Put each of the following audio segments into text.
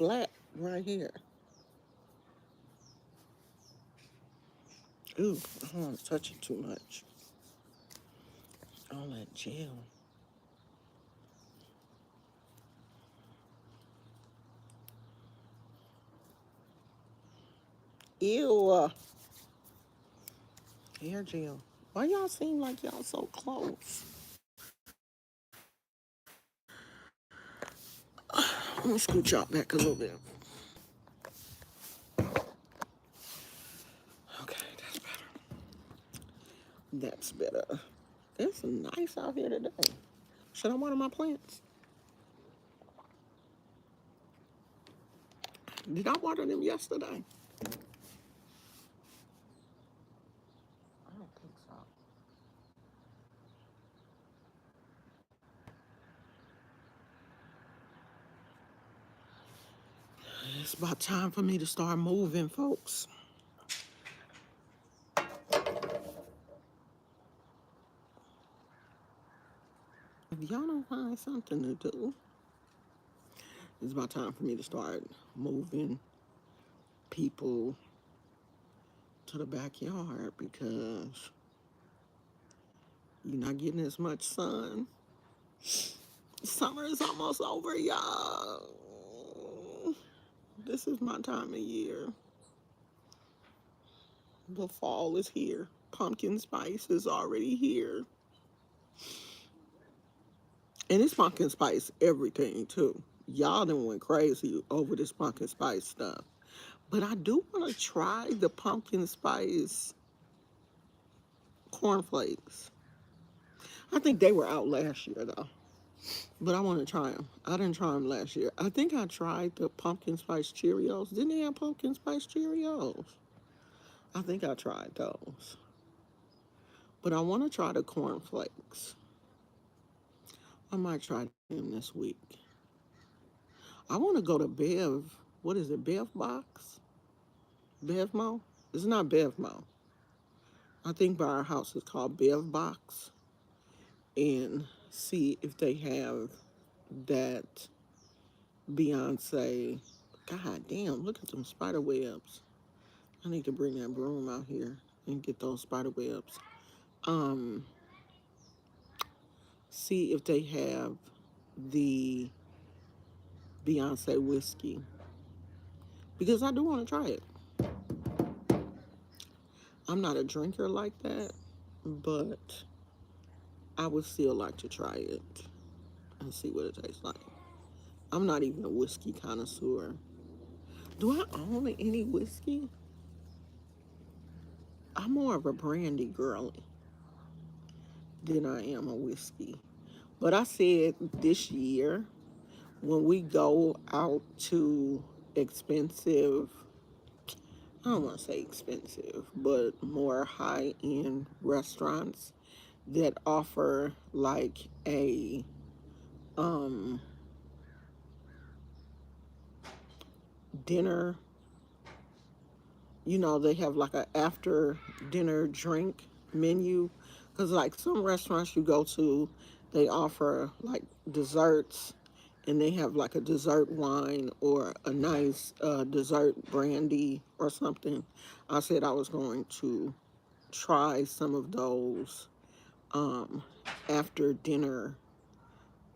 flat right here. Ooh, I don't want to touch it too much. All that gel. Ew. Hair gel. Why y'all seem like y'all so close? Let me scoot y'all back a little bit. Okay, that's better. That's better. It's nice out here today. Should I water my plants? Did I water them yesterday? I don't think so. It's about time for me to start moving, folks. If y'all don't find something to do, it's about time for me to start moving people to the backyard because you're not getting as much sun. Summer is almost over, y'all. This is my time of year. The fall is here. Pumpkin spice is already here. And it's pumpkin spice everything too. Y'all done went crazy over this pumpkin spice stuff. But I do want to try the pumpkin spice cornflakes. I think they were out last year though. But I want to try them. I didn't try them last year. I think I tried the pumpkin spice Cheerios. Didn't they have pumpkin spice Cheerios? I think I tried those. But I want to try the cornflakes. I might try them this week. I want to go to Bev. What is it? Bev Box? Bevmo? It's not Bevmo. I think by our house it's called Bev Box. And see if they have that Beyonce. God damn, look at them spider webs. I need to bring that broom out here and get those spider webs. Um, See if they have the Beyonce whiskey because I do want to try it. I'm not a drinker like that, but I would still like to try it and see what it tastes like. I'm not even a whiskey connoisseur. Do I own any whiskey? I'm more of a brandy girly than I am a whiskey. But I said this year, when we go out to expensive, I don't want to say expensive, but more high end restaurants that offer like a um, dinner, they have like a after dinner drink menu. Because like some restaurants you go to, they offer like desserts and they have like a dessert wine or a nice dessert brandy or something. I said I was going to try some of those um, after dinner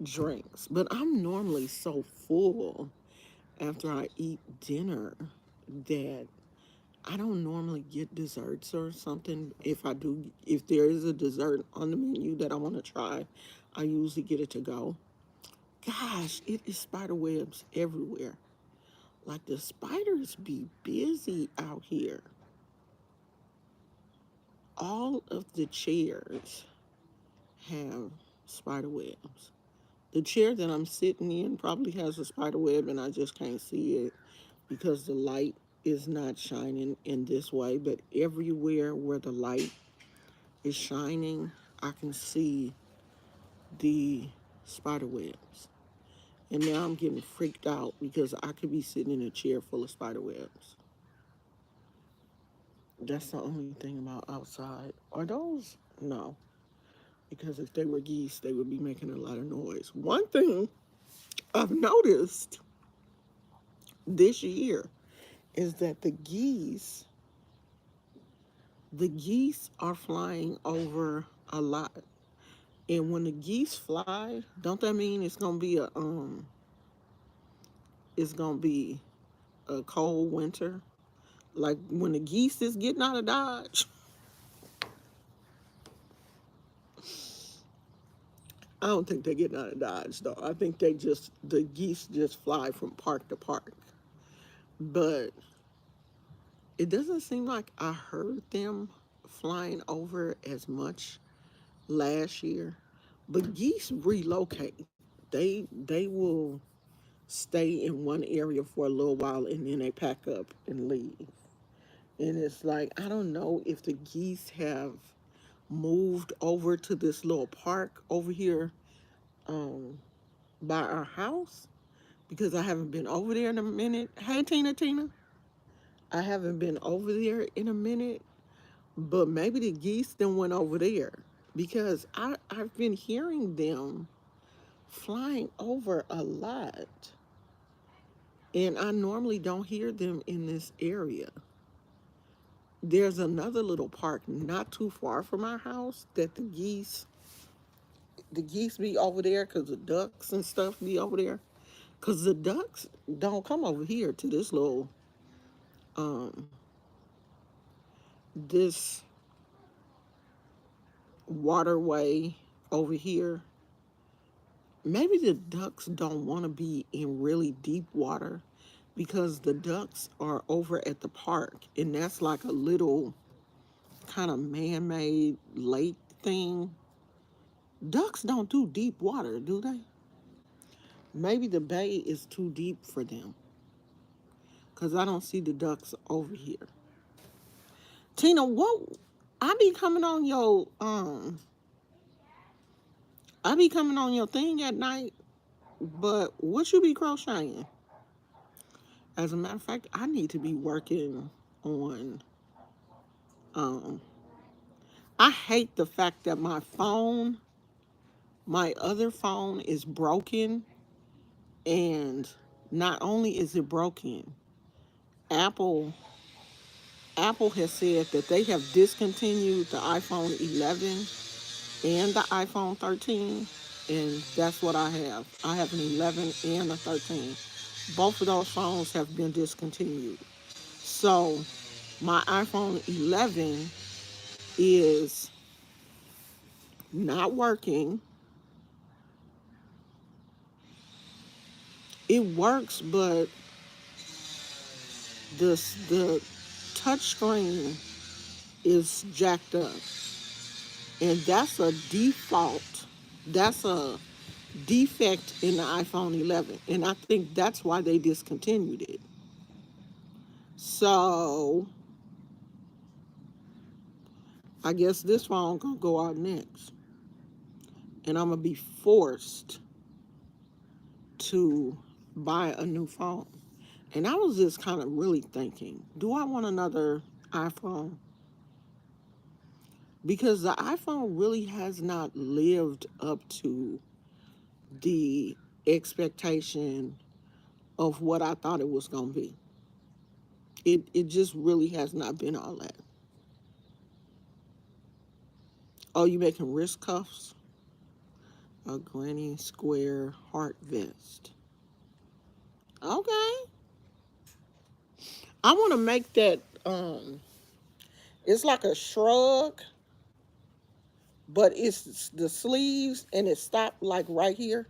drinks. But I'm normally so full after I eat dinner that I don't normally get desserts or something. If I do, if there is a dessert on the menu that I want to try, I usually get it to go. Gosh, it is spider webs everywhere. Like the spiders be busy out here. All of the chairs have spider webs. The chair that I'm sitting in probably has a spider web and I just can't see it because the light is not shining in this way. But everywhere where the light is shining, I can see the spider webs. And now I'm getting freaked out because I could be sitting in a chair full of spider webs. That's the only thing about outside. Are those? No. Because if they were geese, they would be making a lot of noise. One thing I've noticed this year is that the geese are flying over a lot. And when the geese fly, don't that mean it's gonna be a cold winter? Like when the geese is getting out of Dodge. I don't think they're getting out of Dodge though. I think the geese just fly from park to park. But it doesn't seem like I heard them flying over as much last year. But geese relocate. They will stay in one area for a little while and then they pack up and leave. And it's like I don't know if the geese have moved over to this little park over here um, by our house because I haven't been over there in a minute. Hey, Tina. I haven't been over there in a minute, but maybe the geese then went over there because I've been hearing them flying over a lot, and I normally don't hear them in this area. There's another little park not too far from our house that the geese be over there because the ducks and stuff be over there. Because the ducks don't come over here to um, this waterway over here. Maybe the ducks don't want to be in really deep water because the ducks are over at the park, and that's like a little kind of man made lake thing. Ducks don't do deep water, do they? Maybe the bay is too deep for them because I don't see the ducks over here. Tina, what I be coming on your I be coming on your thing at night, but what you be crocheting? As a matter of fact, I need to be working on um I hate the fact that my other phone is broken, and not only is it broken, Apple Apple has said that they have discontinued the iPhone 11 and the iPhone 13, and that's what I have. I have an 11 and a 13. Both of those phones have been discontinued. So my iPhone 11 is not working. It works, but the touch screen is jacked up, and that's a default. That's a defect in the iPhone 11, and I think that's why they discontinued it. So I guess this phone gonna go out next, and I'm gonna be forced to buy a new phone. And I was just kind of really thinking, do I want another iPhone? Because the iPhone really has not lived up to the expectation of what I thought it was gonna be. It just really has not been all that. Oh, you making wrist cuffs? A granny square heart vest. Okay. I want to make that it's like a shrug, but it's the sleeves and it stopped like right here.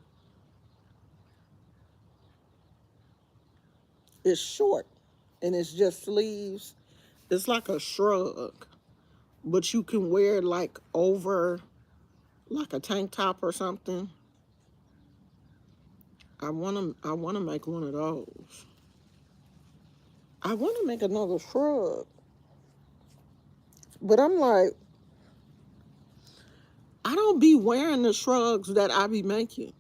It's short and it's just sleeves. It's like a shrug, but you can wear it like over like a tank top or something. I want to make one of those. I want to make another shrug, but I'm like, I don't be wearing the shrugs that I be making.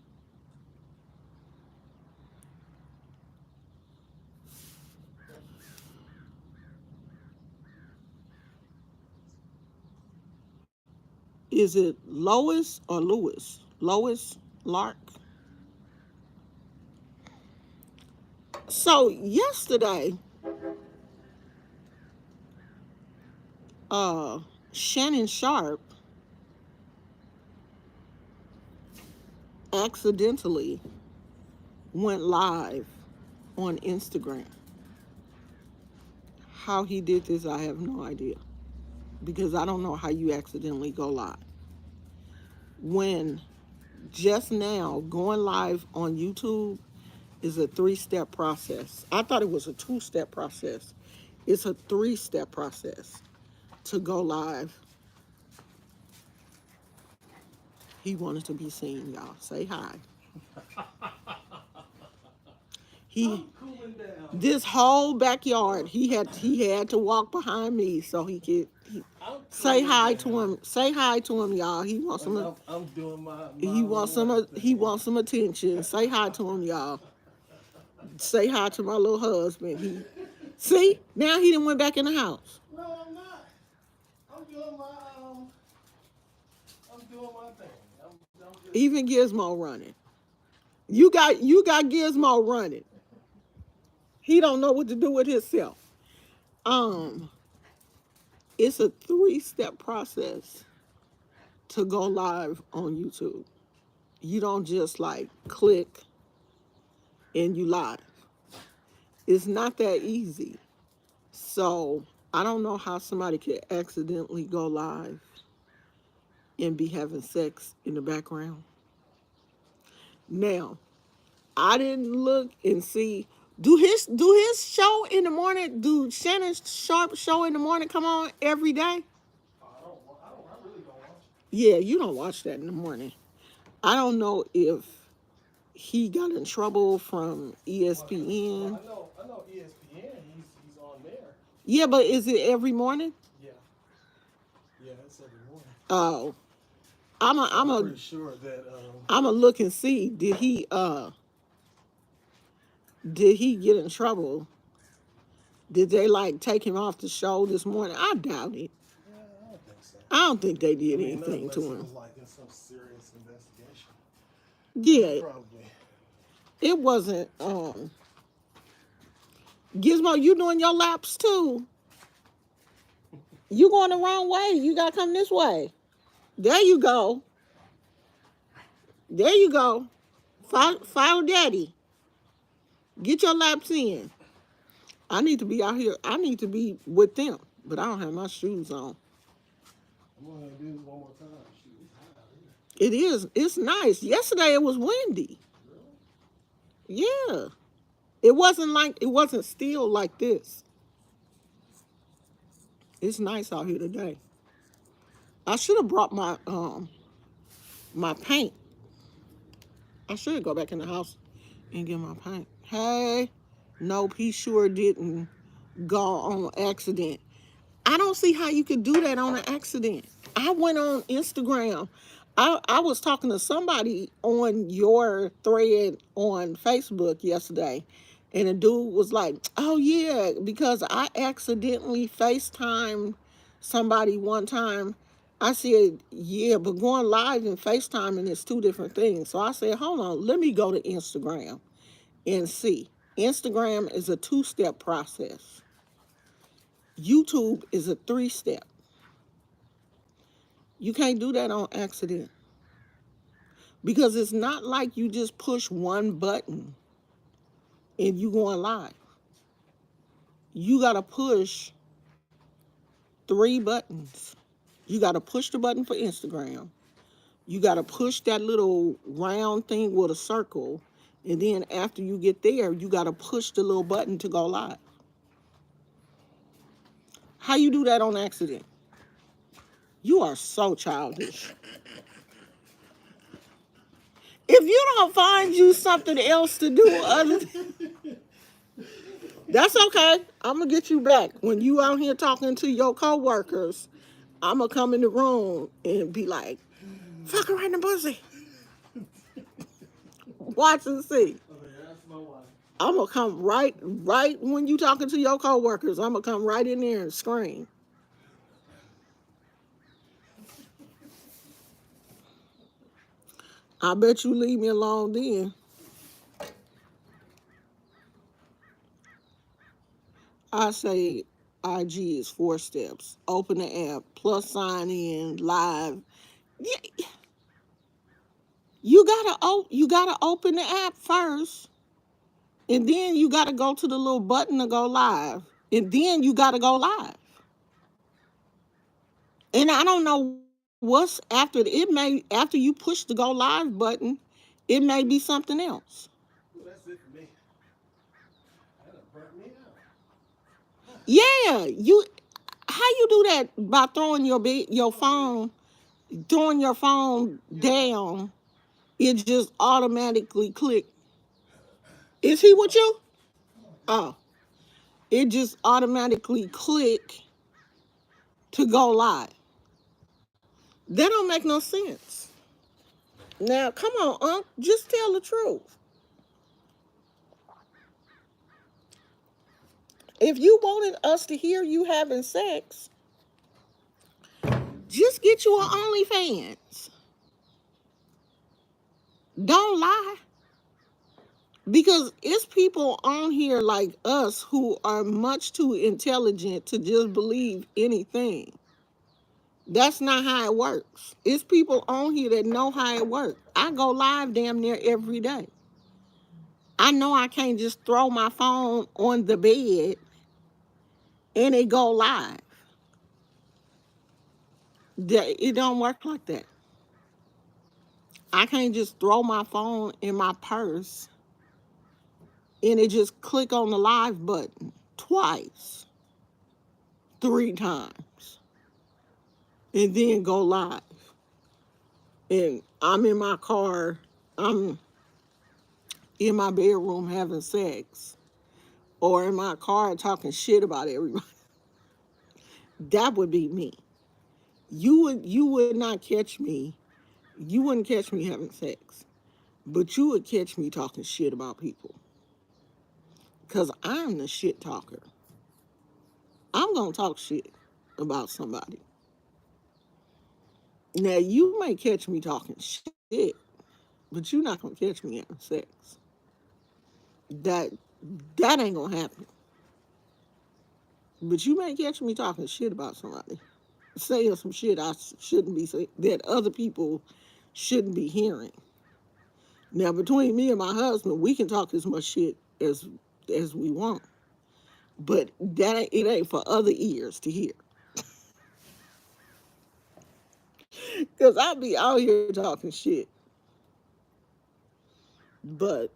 Is it Lois or Lewis? Lois Lark. So yesterday, uh, Shannon Sharp accidentally went live on Instagram. How he did this, I have no idea because I don't know how you accidentally go live. When just now going live on YouTube is a 3-step process. I thought it was a 2-step process. It's a 3-step process to go live. He wanted to be seen, y'all. Say hi. He this whole backyard he had to walk behind me so he could say hi to him. Say hi to him, y'all. He wants some. I'm doing my he wants some attention. Say hi to him, y'all. Say hi to my little husband. See, now he done went back in the house. No, I'm not. I'm doing my thing. Even Gizmo running. You got Gizmo running. He don't know what to do with himself. It's a 3-step process to go live on YouTube. You don't just like click and you live. It's not that easy. So I don't know how somebody could accidentally go live and be having sex in the background. Now, I didn't look and see. Do his show in the morning? Do Shannon Sharp show in the morning come on every day? I really don't watch it. Yeah, you don't watch that in the morning. I don't know if he got in trouble from ESPN. Well, I know ESPN. He's on there. Yeah, but is it every morning? Yeah, it's every morning. Oh, I'm pretty sure that. I'm gonna look and see. Did he get in trouble? Did they like take him off the show this morning? I doubt it. Yeah, I don't think so. I don't think they did anything to him. It was like in some serious investigation. Yeah, probably. It wasn't. Gizmo, you doing your laps too? You going the wrong way. You gotta come this way. There you go. There you go. Follow daddy. Get your laps in. I need to be out here. I need to be with them, but I don't have my shoes on. I'm gonna do this one more time. It is. It's nice. Yesterday it was windy. Really? Yeah. It wasn't still like this. It's nice out here today. I should have brought my paint. I should go back in the house and get my paint. Hey, nope, he sure didn't go on accident. I don't see how you could do that on an accident. I went on Instagram. I was talking to somebody on your thread on Facebook yesterday, and a dude was like, oh yeah, because I accidentally FaceTimed somebody one time. I said, yeah, but going live and FaceTiming is 2 different things. So I said, hold on, let me go to Instagram and see. Instagram is a 2-step process. YouTube is a 3-step. You can't do that on accident. Because it's not like you just push one button and you going live. You got to push 3 buttons. You got to push the button for Instagram. You got to push that little round thing with a circle. And then after you get there, you got to push the little button to go live. How you do that on accident? You are so childish. If you don't find you something else to do other that's okay. I'm going to get you back. When you out here talking to your coworkers, I'm going to come in the room and be like, fuck her right in the pussy. Watch and see. I'm going to come right when you talking to your coworkers, I'm going to come right in there and scream. I bet you leave me alone then. I say IG is 4 steps. Open the app, plus sign in, live. Yeah, you gotta open the app first, and then you gotta go to the little button to go live, and then you gotta go live. And I don't know what's after it. May after you push the go live button, it may be something else. Well, that's it for me. That done burnt me out. Yeah, you how you do that by throwing your phone, throwing your phone down, it just automatically click. Is he with you? Oh, it just automatically click to go live. That don't make no sense. Now, come on, Unc, just tell the truth. If you wanted us to hear you having sex, just get you an OnlyFans. Don't lie. Because it's people on here like us who are much too intelligent to just believe anything. That's not how it works. It's people on here that know how it works. I go live damn near every day. I know I can't just throw my phone on the bed and it go live. It don't work like that. I can't just throw my phone in my purse and it just click on the live button twice, 3 times, and then go live. And I'm in my car, I'm in my bedroom having sex, or in my car talking shit about everybody. That would be me. You would not catch me. You wouldn't catch me having sex, but you would catch me talking shit about people. Cause I'm the shit talker. I'm gonna talk shit about somebody. Now you may catch me talking shit, but you're not gonna catch me having sex. That that ain't gonna happen. But you may catch me talking shit about somebody, saying some shit I shouldn't be saying, that other people shouldn't be hearing. Now between me and my husband, we can talk as much shit as we want, but it ain't for other ears to hear. Cause I'll be out here talking shit, but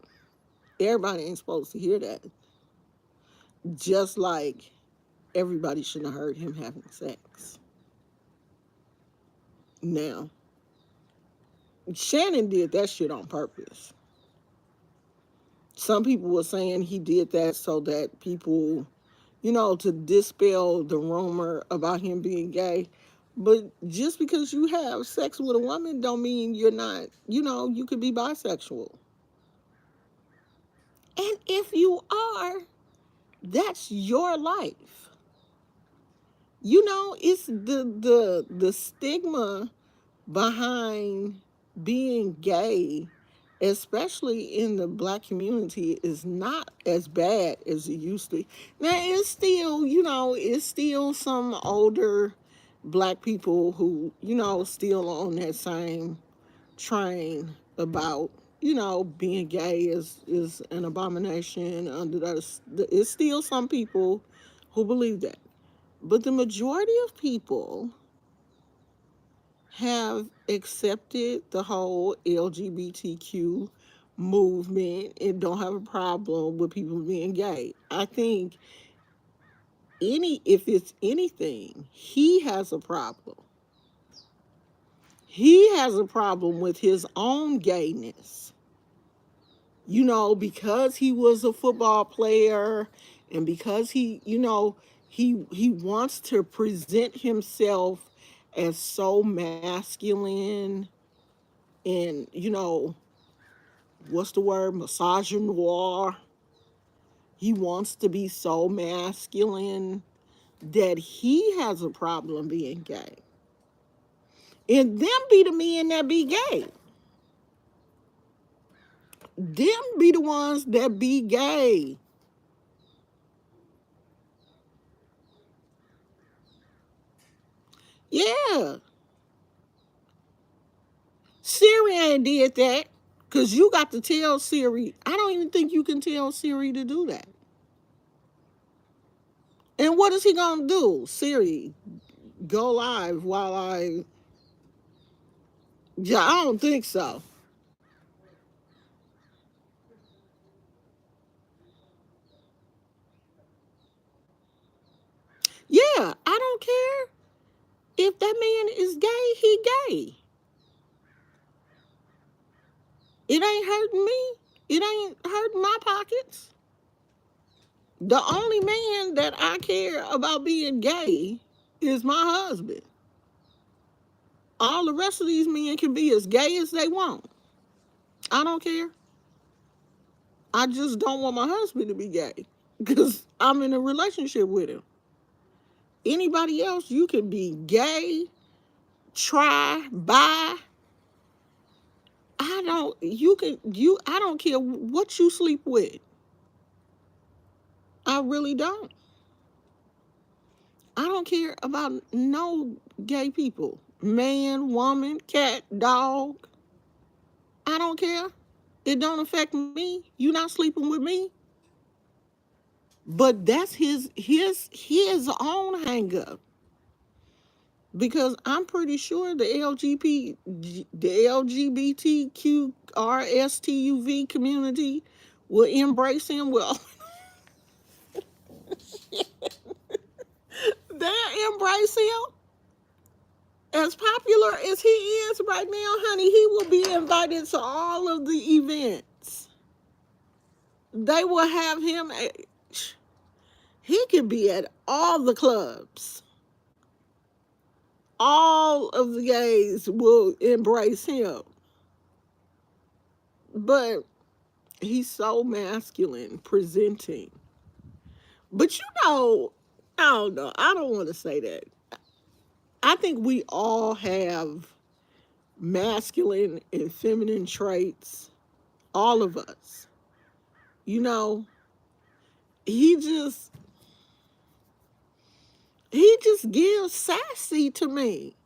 everybody ain't supposed to hear that. Just like everybody shouldn't have heard him having sex. Now, Shannon did that shit on purpose. Some people were saying he did that so that people, to dispel the rumor about him being gay. But just because you have sex with a woman don't mean you're not, you could be bisexual. And if you are, that's your life. It's the stigma behind being gay, especially in the black community, is not as bad as it used to. Now it's still some older black people who, still on that same train about, being gay is an abomination under that. It's still some people who believe that. But the majority of people have accepted the whole LGBTQ movement and don't have a problem with people being gay. I think if it's anything, he has a problem. He has a problem with his own gayness. Because he was a football player and because he wants to present himself as so masculine and what's the word, misogynoir. He wants to be so masculine that he has a problem being gay. And them be the men that be gay. Them be the ones that be gay. Yeah. Siri ain't did that. Cause you got to tell Siri. I don't even think you can tell Siri to do that. And what is he gonna do? Siri, go live while I. Yeah, I don't think so. Yeah, I don't care if that man is gay. He gay. It ain't hurting me. It ain't hurting my pockets. The only man that I care about being gay is my husband. All the rest of these men can be as gay as they want. I don't care. I just don't want my husband to be gay because I'm in a relationship with him. Anybody else, you can be gay, try, bi. I don't care what you sleep with. I really don't. I don't care about no gay people. Man, woman, cat, dog. I don't care. It don't affect me. You not sleeping with me. But that's his own hang up. Because I'm pretty sure the LGBTQRSTUV community will embrace him. Well, they'll embrace him. As popular as he is right now, honey, he will be invited to all of the events. They will have him. He can be at all the clubs. All of the gays will embrace him. But he's so masculine presenting. But I don't know. I don't want to say that. I think we all have masculine and feminine traits. All of us. You know, he just he just gives sassy to me.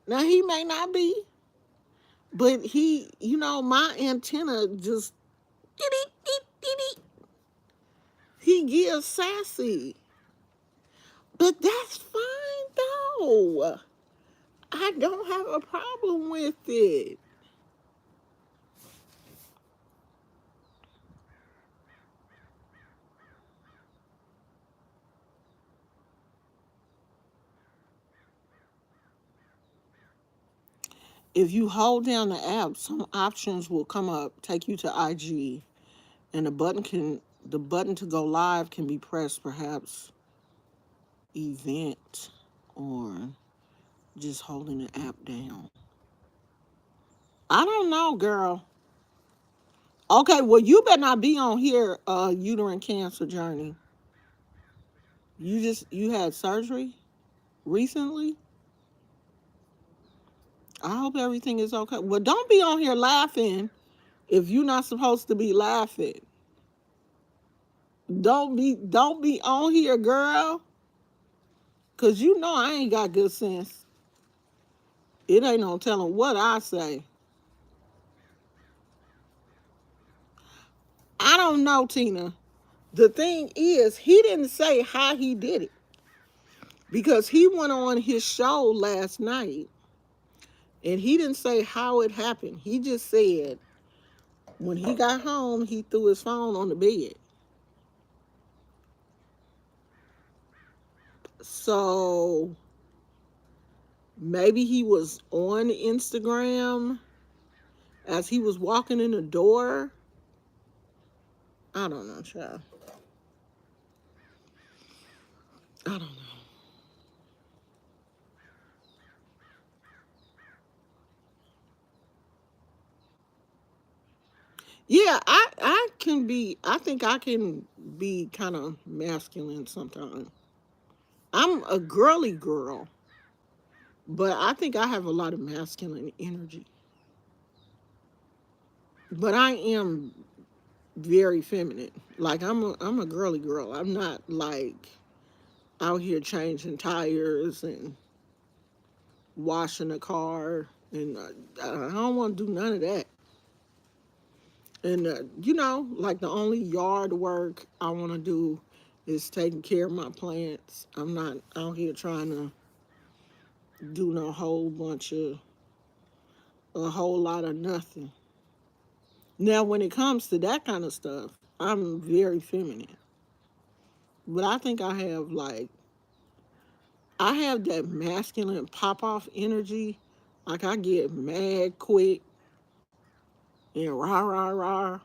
Now he may not be, but my antenna just he gives sassy. But that's fine though. I don't have a problem with it. If you hold down the app, some options will come up, take you to IG, and the button to go live can be pressed, perhaps event or just holding the app down. I don't know, girl. Okay, well you better not be on here, uterine cancer journey. You had surgery recently? I hope everything is okay. Well, don't be on here laughing if you're not supposed to be laughing. Don't be on here, girl. Cause you know I ain't got good sense. It ain't no telling what I say. I don't know, Tina. The thing is, he didn't say how he did it. Because he went on his show last night and he didn't say how it happened. He just said when he got home, he threw his phone on the bed. So maybe he was on Instagram as he was walking in the door. I don't know, child. I don't know. Yeah, I think I can be kind of masculine sometimes. I'm a girly girl, but I think I have a lot of masculine energy. But I am very feminine. Like I'm a girly girl. I'm not like out here changing tires and washing the car, and I don't want to do none of that. And like the only yard work I want to do is taking care of my plants. I'm not out here trying to do no whole bunch of a whole lot of nothing. Now, when it comes to that kind of stuff, I'm very feminine. But I think I have that masculine pop off energy. Like I get mad quick and rah rah rah.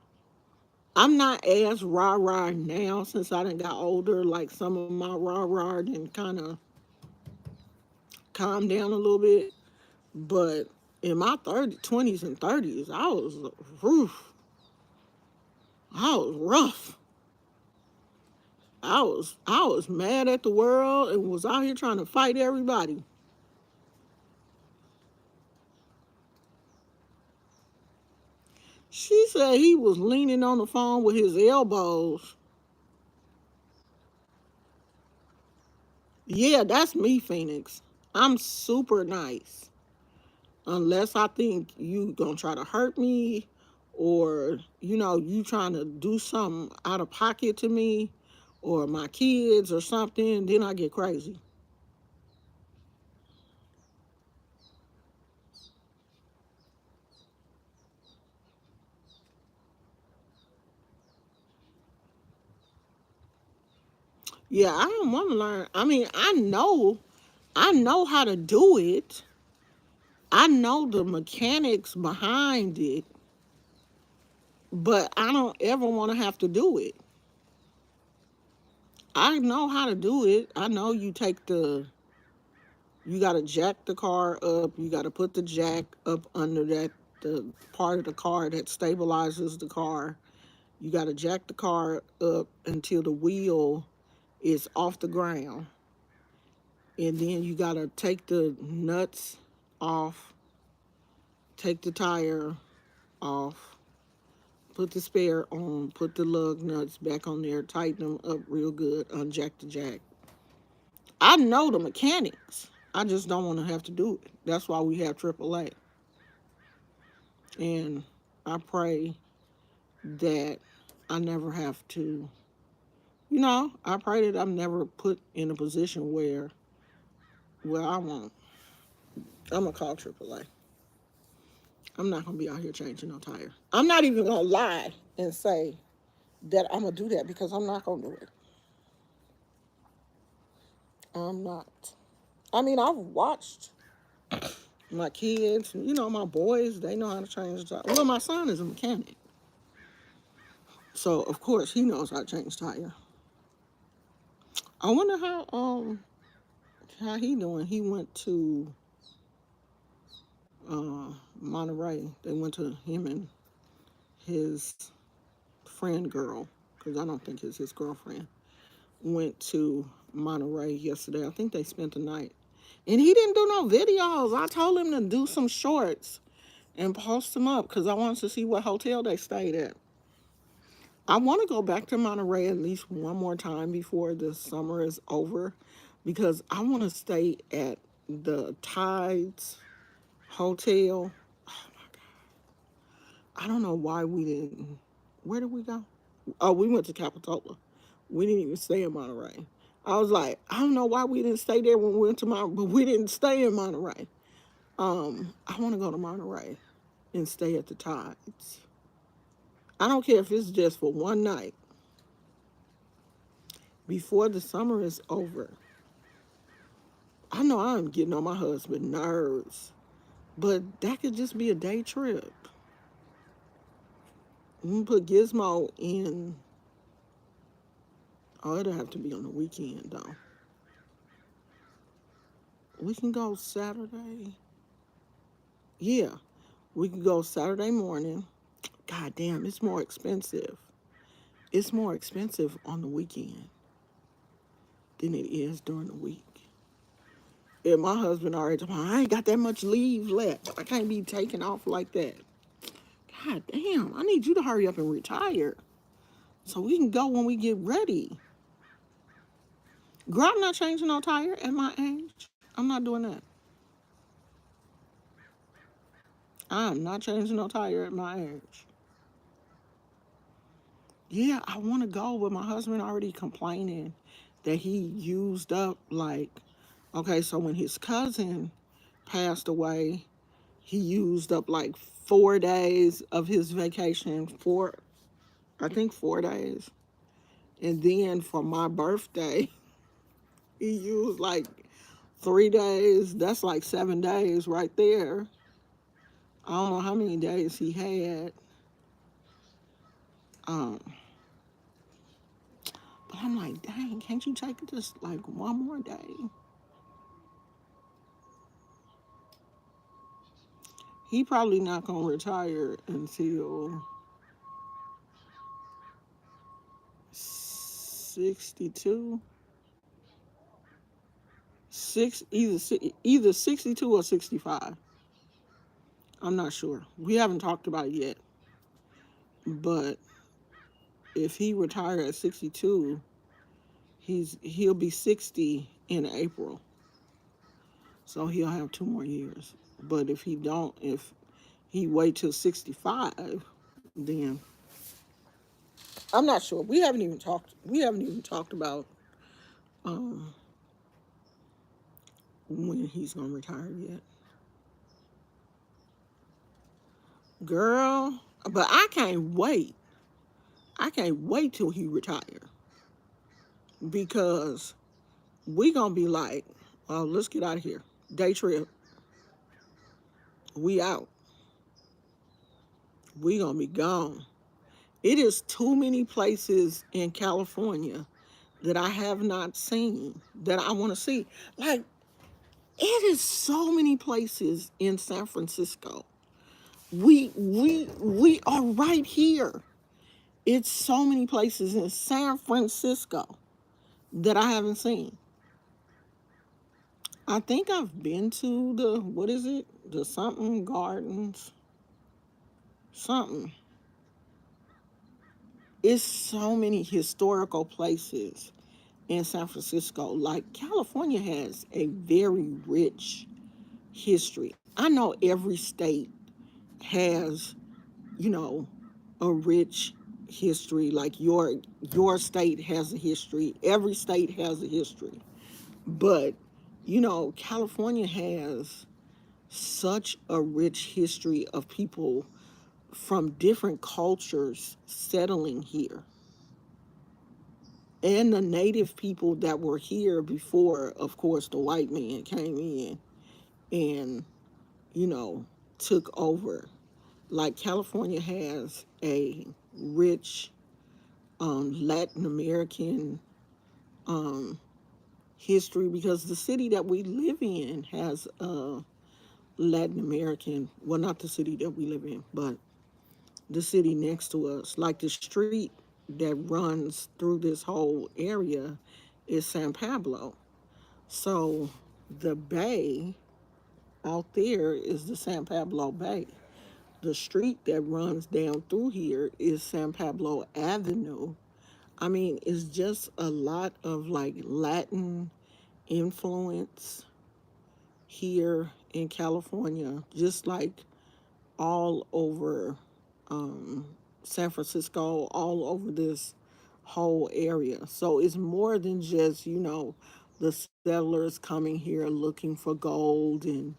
I'm not as rah rah now since I done got older. Like some of my rah rah didn't kind of calm down a little bit. But in my 20s and 30s, roof. I was rough. I was mad at the world and was out here trying to fight everybody. She said he was leaning on the phone with his elbows. Yeah, that's me, Phoenix. I'm super nice. Unless I think you gonna try to hurt me or you trying to do something out of pocket to me or my kids or something, then I get crazy. Yeah, I don't want to learn. I mean, I know how to do it. I know the mechanics behind it, but I don't ever want to have to do it. I know how to do it. I know you got to jack the car up. You got to put the jack up under the part of the car that stabilizes the car. You got to jack the car up until the wheel is off the ground. And then you got to take the nuts off, take the tire off, put the spare on, put the lug nuts back on there, tighten them up real good, unjack the jack. I know the mechanics. I just don't want to have to do it. That's why we have AAA. And I pray that I never have to, I pray that I'm never put in a position where I won't. I'm going to call AAA. I'm not going to be out here changing no tire. I'm not even going to lie and say that I'm going to do that because I'm not going to do it. I'm not. I mean, I've watched my kids, my boys, they know how to change tires. Well, my son is a mechanic. So, of course, he knows how to change tire. I wonder how he doing. He went to Monterey. They went to him and his friend girl, because I don't think it's his girlfriend, went to Monterey yesterday. I think they spent the night. And he didn't do no videos. I told him to do some shorts and post them up because I wanted to see what hotel they stayed at. I want to go back to Monterey at least one more time before the summer is over because I want to stay at the Tides Hotel. Oh my God. I don't know why we didn't. Where did we go? Oh, we went to Capitola. We didn't even stay in Monterey. I was like, I don't know why we didn't stay there when we went to Monterey, but we didn't stay in Monterey. I want to go to Monterey and stay at the Tides. I don't care if it's just for one night before the summer is over. I know I'm getting on my husband's nerves, but that could just be a day trip. We can put Gizmo in. Oh, it'll have to be on the weekend, though. We can go Saturday. Yeah, we can go Saturday morning. God damn, it's more expensive. It's more expensive on the weekend than it is during the week. And my husband already told me, I ain't got that much leave left. I can't be taking off like that. God damn, I need you to hurry up and retire so we can go when we get ready. Girl, I'm not changing no tire at my age. I'm not doing that. I'm not changing no tire at my age. Yeah, I want to go, but my husband already complaining that he used up like, okay, so when his cousin passed away, he used up like 4 days of his vacation, I think 4 days. And then for my birthday, he used like 3 days. That's like 7 days right there. I don't know how many days he had. Um, but I'm like, dang, can't you take just like one more day? He probably not gonna retire until 62, either 62 or 65. I'm not sure. We haven't talked about it yet. But if he retired at 62, he'll be 60 in April. So he'll have 2 more years. But if he wait till 65, then I'm not sure. We haven't even talked about um when he's gonna retire yet. Girl, but I can't wait. I can't wait till he retire because we gonna be like, oh, let's get out of here. Day trip, we out. We gonna be gone. It is too many places in California that I have not seen that I want to see. Like it is so many places in San Francisco. We are right here. It's so many places in San Francisco that I haven't seen. I think I've been to the what is it? The something gardens, something. It's so many historical places in San Francisco. Like California has a very rich history. I know every state has, you know, a rich history. Like your state has a history. Every state has a history. But, California has such a rich history of people from different cultures settling here. And the native people that were here before, of course, the white man came in and, you know, took over. Like California has a rich Latin American um, history because the city that we live in has Latin American, well, not the city that we live in, but the city next to us. Like the street that runs through this whole area is San Pablo. So the bay out there is the San Pablo Bay. The street that runs down through here is San Pablo Avenue. I mean, it's just a lot of like Latin influence here in California, just like all over um, San Francisco, all over this whole area. So it's more than just, the settlers coming here looking for gold and,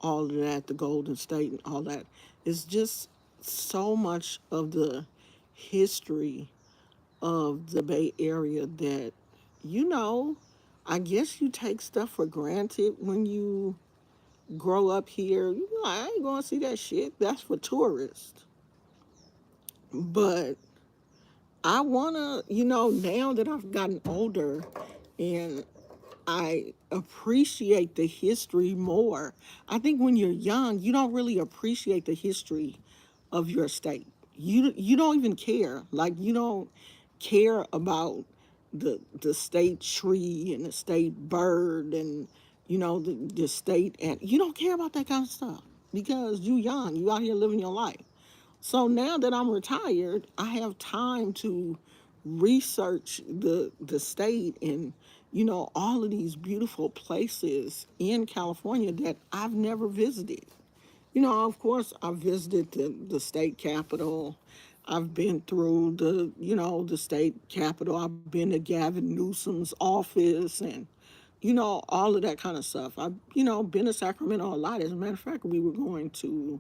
all of that, the Golden State and all that. It's just so much of the history of the Bay Area that, you know, I guess you take stuff for granted when you grow up here. I ain't going to see that shit. That's for tourists. But I want to, now that I've gotten older and I appreciate the history more. I think when you're young, you don't really appreciate the history of your state. You don't even care. Like you don't care about the state tree and the state bird and the state, and you don't care about that kind of stuff because you young. You out here living your life. So now that I'm retired, I have time to research the state and all of these beautiful places in California that I've never visited. Of course, I visited the state capitol. I've been through the state capitol. I've been to Gavin Newsom's office and, all of that kind of stuff. I've, been to Sacramento a lot. As a matter of fact, we were going to,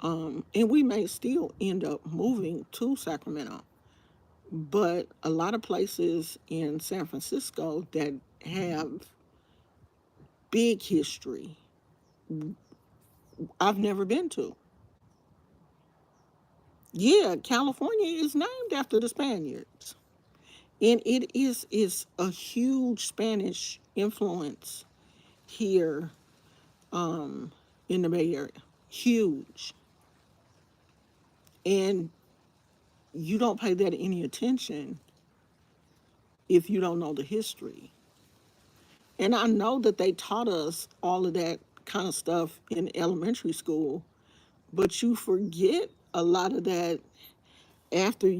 and we may still end up moving to Sacramento. But a lot of places in San Francisco that have big history, I've never been to. Yeah, California is named after the Spaniards. And it is a huge Spanish influence here um, in the Bay Area. Huge. And you don't pay that any attention if you don't know the history. And I know that they taught us all of that kind of stuff in elementary school, but you forget a lot of that after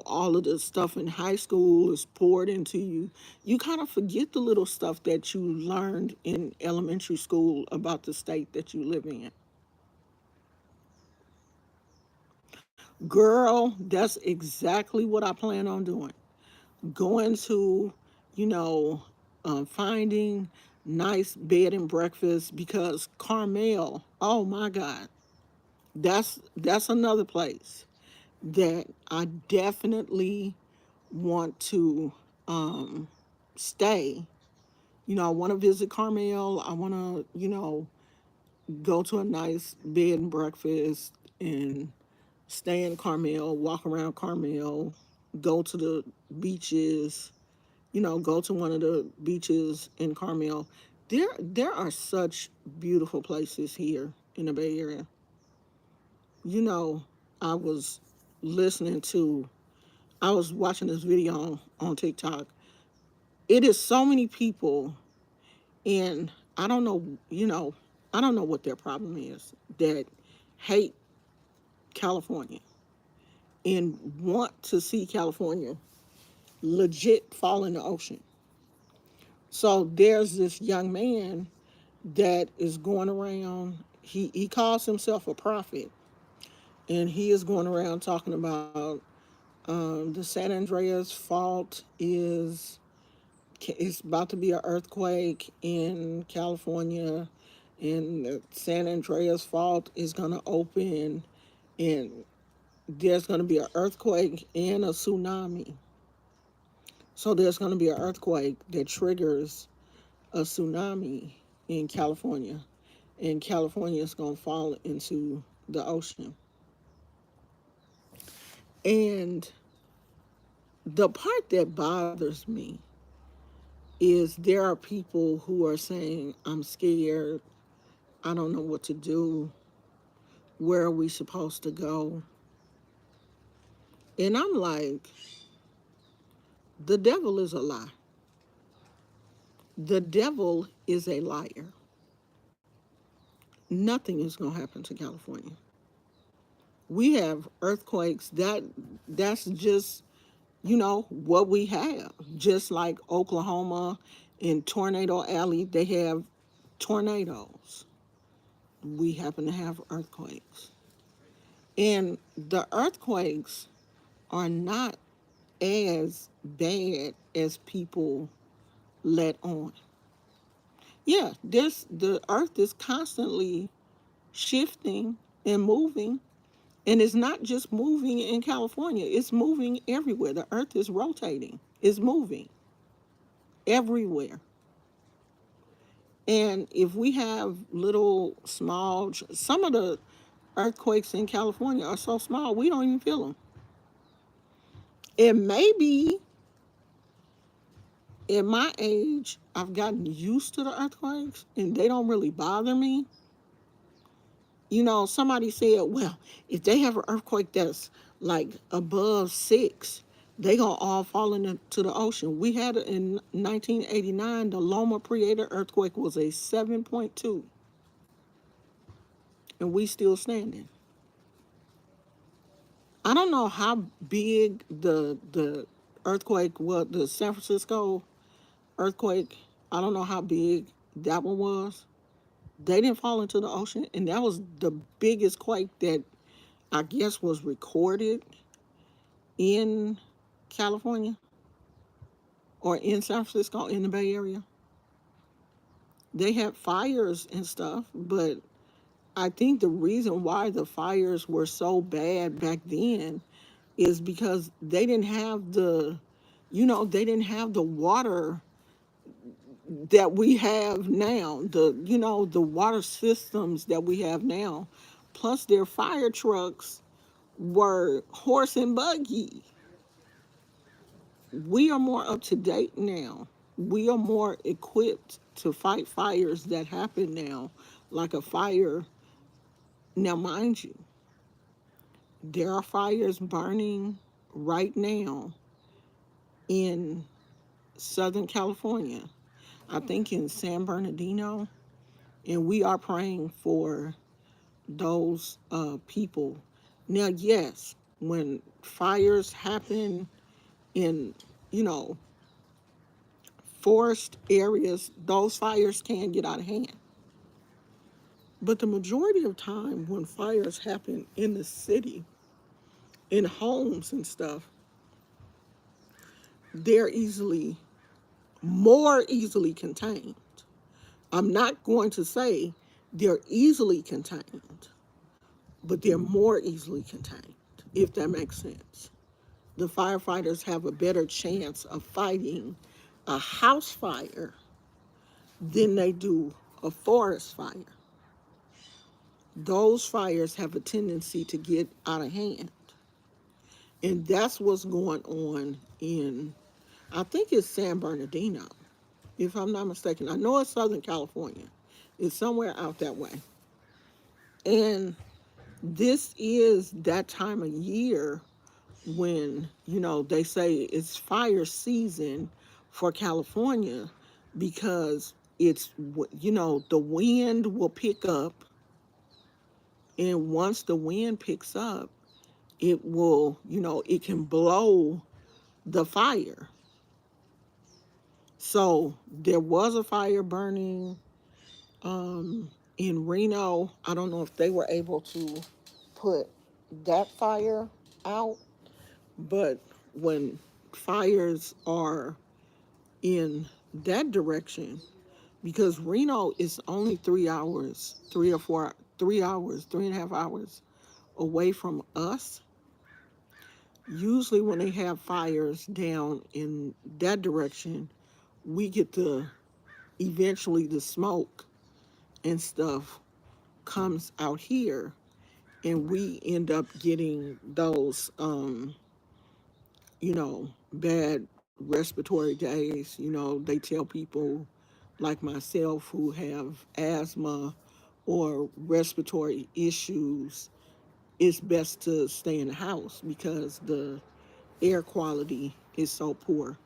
all of the stuff in high school is poured into you. You kind of forget the little stuff that you learned in elementary school about the state that you live in. Girl, that's exactly what I plan on doing. Going to, you know, finding nice bed and breakfast, because Carmel, oh my God, that's another place that I definitely want to um, stay. I want to visit Carmel. I want to, go to a nice bed and breakfast and stay in Carmel, walk around Carmel, go to the beaches, go to one of the beaches in Carmel. There are such beautiful places here in the Bay Area. You know, I was listening to I was watching this video on TikTok. It is so many people, and I don't know, I don't know what their problem is, that hate California and want to see California legit fall in the ocean. So there's this young man that is going around. He calls himself a prophet, and he is going around talking about the San Andreas fault is it's about to be an earthquake in California, and the San Andreas fault is going to open, and there's going to be an earthquake and a tsunami. So there's going to be an earthquake that triggers a tsunami in California, and California is going to fall into the ocean. And the part that bothers me is there are people who are saying, I'm scared, I don't know what to do, where are we supposed to go? And I'm like, the devil is a lie. The devil is a liar. Nothing is going to happen to California. We have earthquakes. That's just, what we have. Just like Oklahoma in Tornado Alley, they have tornadoes. We happen to have earthquakes. And the earthquakes are not as bad as people let on. Yeah, the earth is constantly shifting and moving, and it's not just moving in California, it's moving everywhere. The earth is rotating, it's moving everywhere. And if we have little small, some of the earthquakes in California are so small we don't even feel them. And maybe at my age, I've gotten used to the earthquakes and they don't really bother me. Somebody said, well, if they have an earthquake that's like above 6, they gonna all fall into the ocean. We had it in 1989. The Loma Prieta earthquake was a 7.2, and we still standing. I don't know how big the earthquake was, the San Francisco earthquake. I don't know how big that one was, They didn't fall into the ocean, and that was the biggest quake that I guess was recorded in California or in San Francisco in the Bay Area. They had fires and stuff, but I think the reason why the fires were so bad back then is because they didn't have they didn't have the water that we have now, the water systems that we have now. Plus, their fire trucks were horse and buggy. We are more up to date now. We are more equipped to fight fires that happen now, like a fire. Now, mind you, there are fires burning right now in Southern California. I think in San Bernardino, and we are praying for those people. Now, yes, when fires happen in, you know, forest areas, those fires can get out of hand. But the majority of time when fires happen in the city, in homes and stuff, they're more easily contained. I'm not going to say they're easily contained, but they're more easily contained, if that makes sense. The firefighters have a better chance of fighting a house fire than they do a forest fire. Those fires have a tendency to get out of hand. And that's what's going on in, I think it's San Bernardino, if I'm not mistaken. I know it's Southern California. It's somewhere out that way. And this is that time of year when, they say it's fire season for California because the wind will pick up. And once the wind picks up, it will, it can blow the fire. So there was a fire burning in Reno. I don't know if they were able to put that fire out, but when fires are in that direction, because Reno is only 3 hours, 3 or 4, 3 hours, 3.5 hours away from us. Usually, when they have fires down in that direction, we get eventually the smoke and stuff comes out here, and we end up getting those, bad respiratory days. They tell people like myself who have asthma or respiratory issues, it's best to stay in the house because the air quality is so poor.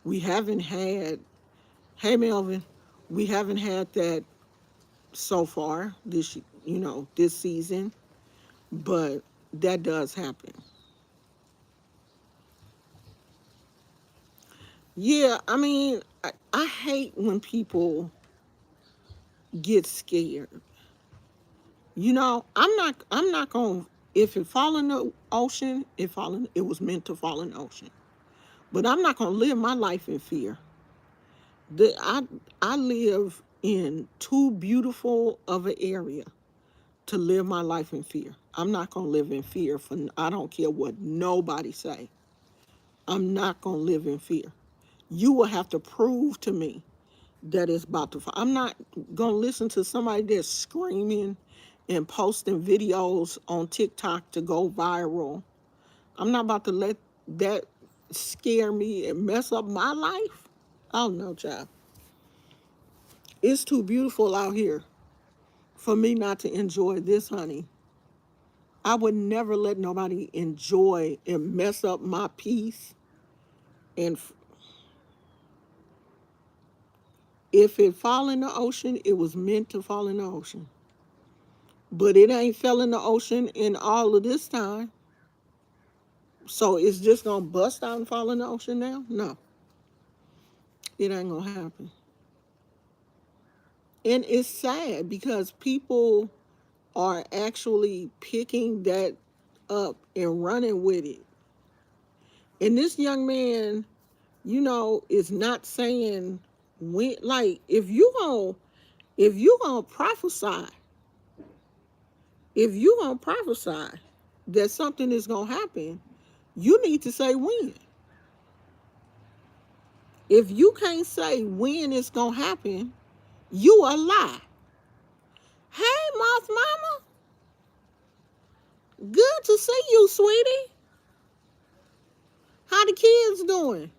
We haven't had, hey Melvin, we haven't had that so far this season, but that does happen. Yeah, I mean, I hate when people get scared. I'm not going to, if it fall in the ocean, it was meant to fall in the ocean. But I'm not going to live my life in fear. The, I, I live in too beautiful of an area to live my life in fear. I'm not going to live in fear I don't care what nobody say. I'm not going to live in fear. You will have to prove to me that it's about to fall. I'm not going to listen to somebody that's screaming and posting videos on TikTok to go viral. I'm not about to let that scare me and mess up my life. Oh no, child. It's too beautiful out here for me not to enjoy this, honey. I would never let nobody enjoy and mess up my peace. And if it fall in the ocean, it was meant to fall in the ocean. But it ain't fell in the ocean in all of this time. So it's just gonna bust out and fall in the ocean now? No, it ain't gonna happen. And it's sad because people are actually picking that up and running with it. And this young man, is not saying when, like, if you gonna prophesy, that something is gonna happen, you need to say when. If you can't say when it's gonna happen, you a lie. Hey, Moth Mama, good to see you, sweetie. How the kids doing?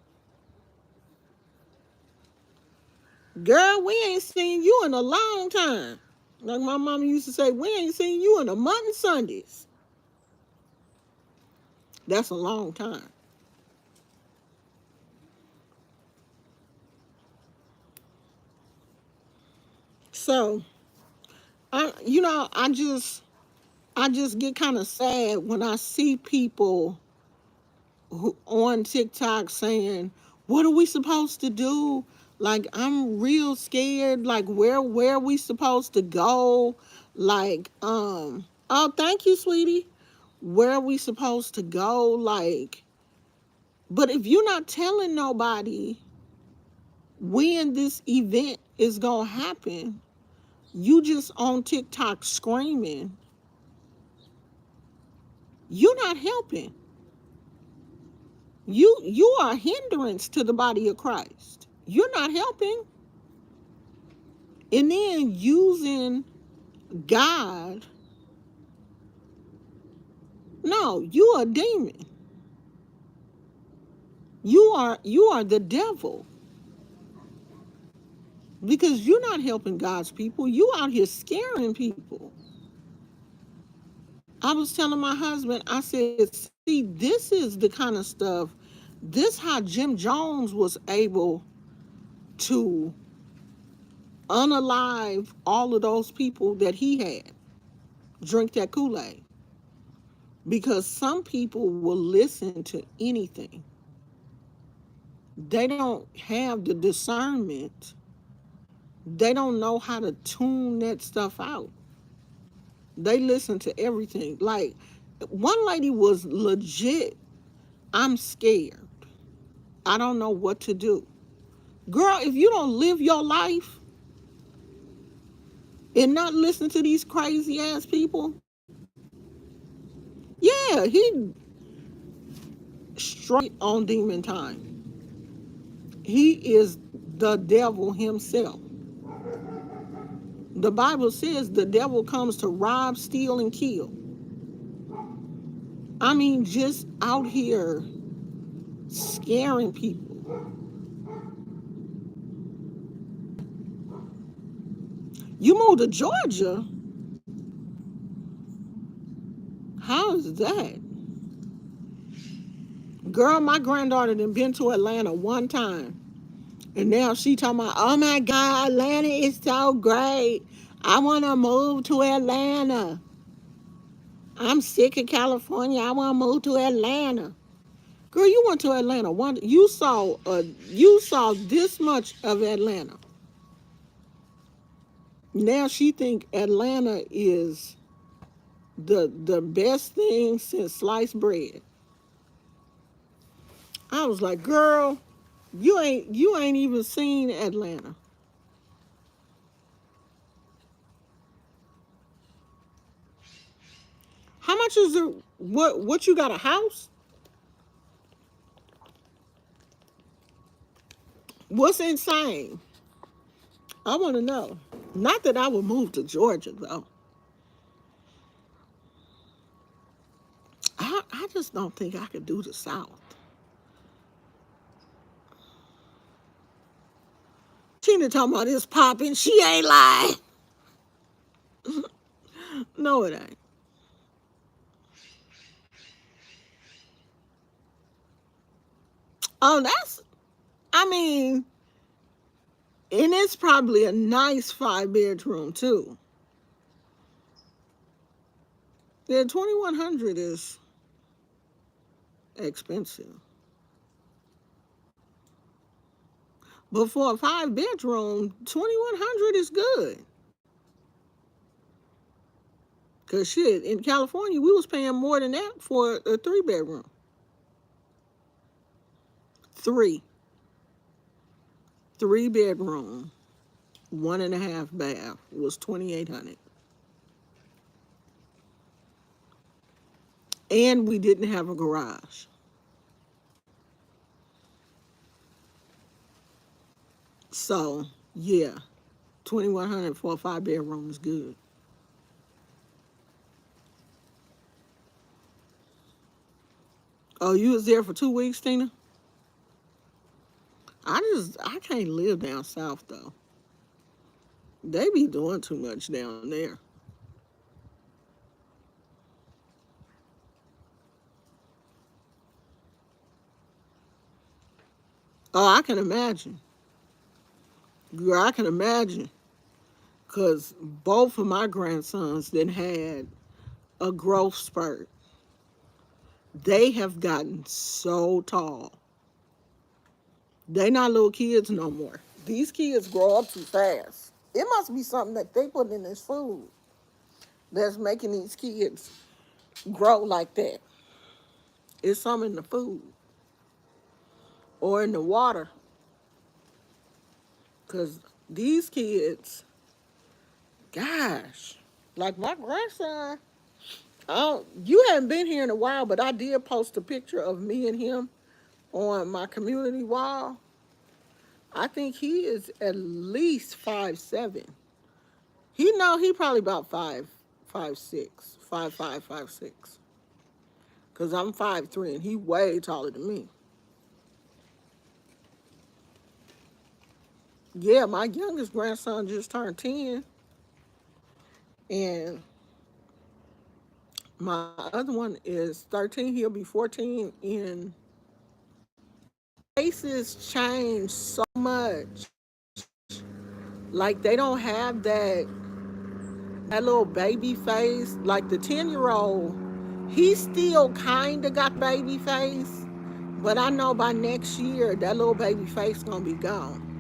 Girl, we ain't seen you in a long time. Like my mama used to say, we ain't seen you in a month and Sundays. That's a long time. So I just get kind of sad when I see people on TikTok saying, "What are we supposed to do?" Like I'm real scared. Like where are we supposed to go? Like oh, thank you, sweetie. Where are we supposed to go? Like, but if you're not telling nobody when this event is gonna happen, you just on TikTok screaming, you're not helping. You are a hindrance to the body of Christ. You're not helping. And then using God, no, you are a demon. You are the devil because you're not helping God's people. You out here scaring people. I was telling my husband, I said, see, this is the kind of stuff, this how Jim Jones was able to unalive all of those people that he had drink that Kool-Aid. Because some people will listen to anything. They don't have the discernment. They don't know how to tune that stuff out. They listen to everything. Like one lady was legit, I'm scared. I don't know what to do. Girl, if you don't live your life and not listen to these crazy ass people, yeah, he straight on demon time. He is the devil himself. The Bible says the devil comes to rob, steal, and kill. I mean, just out here scaring people. You moved to Georgia? How is that? Girl, my granddaughter done been to Atlanta one time. And now she talking about, oh my God, Atlanta is so great. I want to move to Atlanta. I'm sick of California. I want to move to Atlanta. Girl, you went to Atlanta. You saw this much of Atlanta. Now she think Atlanta is the best thing since sliced bread. I was like, girl, you ain't even seen Atlanta. How much is it? What you got a house? What's insane? I want to know. Not that I would move to Georgia though. I just don't think I could do the South. Tina talking about this popping. She ain't lying. No, it ain't. Oh, I mean, and it's probably a nice 5 bedroom too. Yeah, 2,100 is expensive. But for a 5 bedroom, 2,100 is good. Cause shit, in California, we was paying more than that for a 3 bedroom. Three, 3 bedroom, 1.5 bath was 2,800, and we didn't have a garage. So yeah, 2,100 for a 5 bedroom is good. Oh, you was there for 2 weeks, Tina? I can't live down south though. They be doing too much down there. Oh, I can imagine. Girl, I can imagine. Cause both of my grandsons then had a growth spurt. They have gotten so tall. They not little kids no more. These kids grow up too fast. It must be something that they put in this food that's making these kids grow like that. It's some in the food or in the water. Cause these kids, gosh, like my grandson, you haven't been here in a while, but I did post a picture of me and him on my community wall. I think he is at least 5'7". He probably about 5'6", 5'5", 5'6". Cause I'm 5'3" and he way taller than me. Yeah, my youngest grandson just turned 10, and my other one is 13. He'll be 14 in. Faces change so much. Like they don't have that little baby face. Like the 10-year-old, he still kind of got baby face, but I know by next year that little baby face gonna be gone.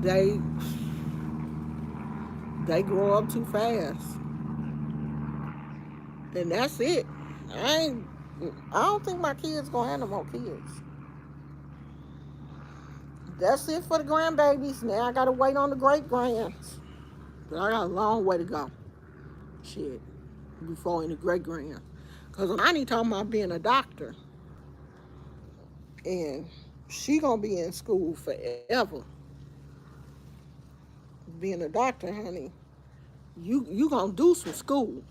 They they grow up too fast, and that's it. I ain't. I don't think my kids gonna have no more kids. That's it for the grandbabies. Now I gotta wait on the great grands. But I got a long way to go. Shit, before any great grand. Cause I ain't talking about being a doctor, and she gonna be in school forever. Being a doctor, honey, you gonna do some school.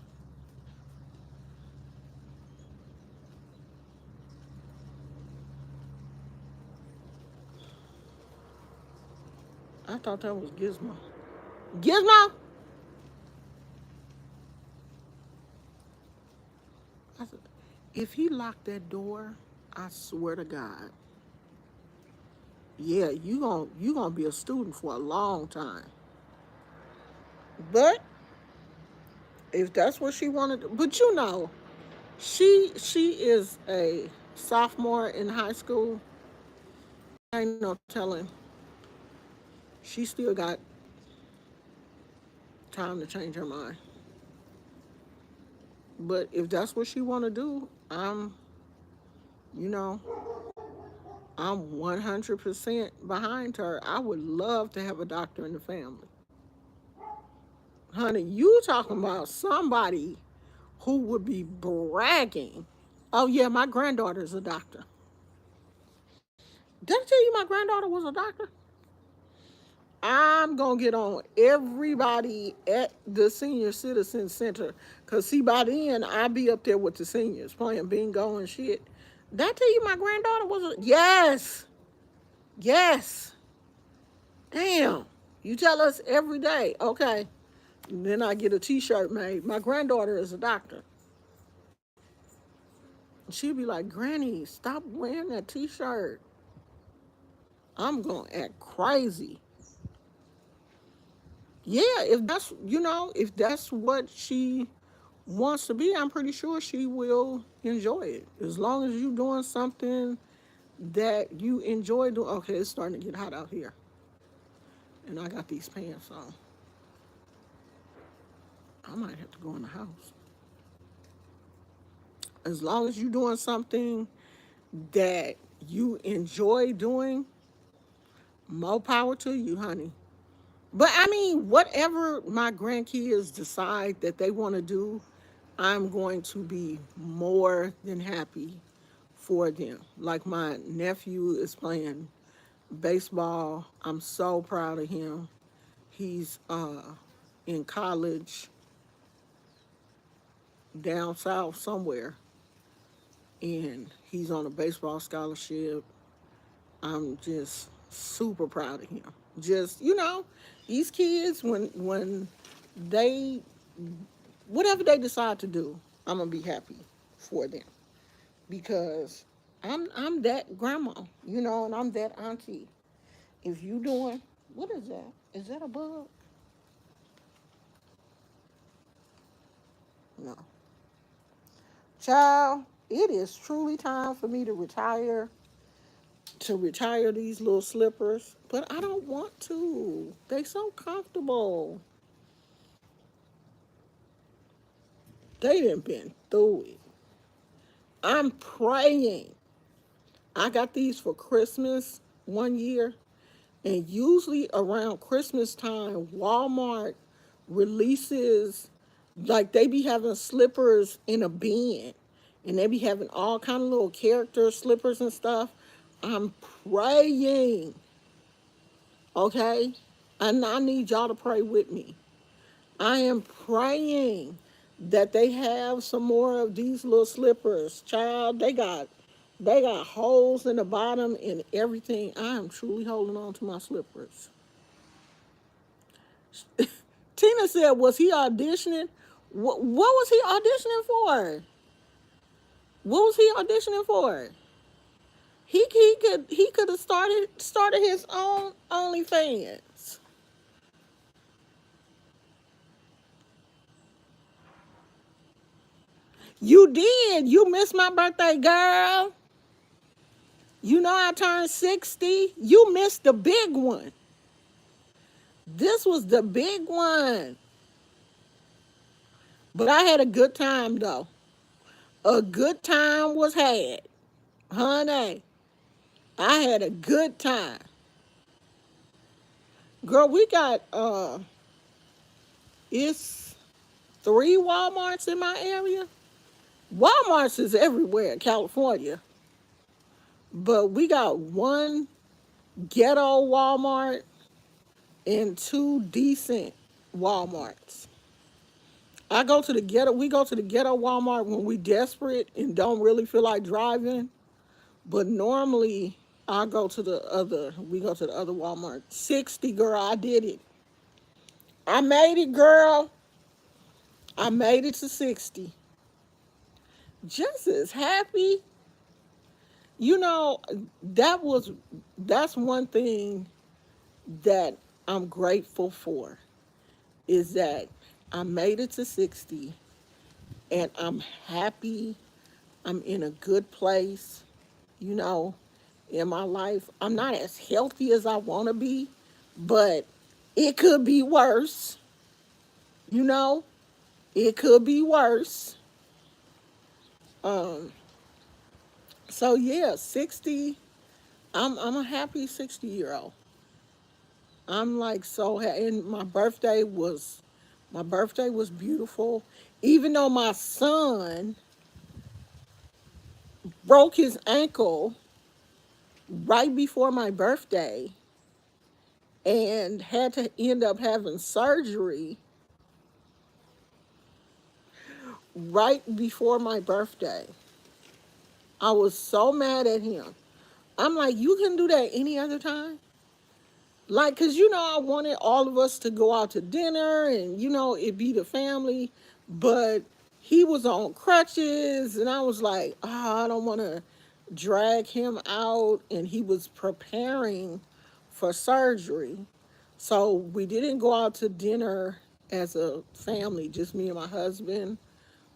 I thought that was Gizmo. Gizmo. I said, if he locked that door, I swear to God, yeah, you gonna be a student for a long time. But if that's what she wanted, but she is a sophomore in high school. Ain't no telling. She still got time to change her mind. But if that's what she want to do, you know, I'm 100% behind her. I would love to have a doctor in the family. Honey, you talking about somebody who would be bragging. Oh yeah, my granddaughter's a doctor. Did I tell you my granddaughter was a doctor? I'm gonna get on everybody at the senior citizen center, cause see by then I'll be up there with the seniors playing bingo and shit. Did I tell you my granddaughter was a yes, yes. Damn, you tell us every day, okay? And then I get a T-shirt made. My granddaughter is a doctor. She'd be like, Granny, stop wearing that T-shirt. I'm gonna act crazy. Yeah, if that's what she wants to be, I'm pretty sure she will enjoy it. As long as you're doing something that you enjoy doing. Okay, it's starting to get hot out here, and I got these pants on. I might have to go in the house. As long as you're doing something that you enjoy doing, more power to you, honey. But I mean, whatever my grandkids decide that they want to do, I'm going to be more than happy for them. Like my nephew is playing baseball. I'm so proud of him. He's in college down south somewhere, and he's on a baseball scholarship. I'm just super proud of him. Just these kids when they whatever they decide to do, I'm gonna be happy for them because I'm that grandma, and I'm that auntie. If you doing what is that? Is that a bug? No, child. It is truly time for me to retire these little slippers, but I don't want to. They so comfortable. They done been through it. I'm praying. I got these for Christmas one year, and usually around Christmas time, Walmart releases like they be having slippers in a bin, and they be having all kind of little character slippers and stuff. I'm praying, okay? And I need y'all to pray with me. I am praying that they have some more of these little slippers. Child, they got holes in the bottom and everything. I am truly holding on to my slippers. Tina said, was he auditioning? What was he auditioning for? What was he auditioning for? He could have started his own OnlyFans. You did. You missed my birthday, girl. You know I turned 60. You missed the big one. This was the big one. But I had a good time though. A good time was had. Honey, I had a good time. Girl, we got it's 3 Walmarts in my area. Walmarts is everywhere in California. But we got one ghetto Walmart and two decent Walmarts. We go to the ghetto Walmart when we desperate and don't really feel like driving. But normally we go to the other Walmart. 60, girl, I did it. I made it, girl. I made it to 60. Just as happy. You know, that was that's one thing that I'm grateful for is that I made it to 60 and I'm happy. I'm in a good place, you know, in my life. I'm not as healthy as I want to be, but it could be worse, you know? It could be worse. Um so yeah, 60. I'm a happy 60-year-old. I'm like and my birthday was beautiful. Even though my son broke his ankle right before my birthday and had to end up having surgery right before my birthday. I was so mad at him. I'm like, you can do that any other time? Like, cause I wanted all of us to go out to dinner and it be the family, but he was on crutches and I was like, I don't want to drag him out, and he was preparing for surgery. So we didn't go out to dinner as a family, just me and my husband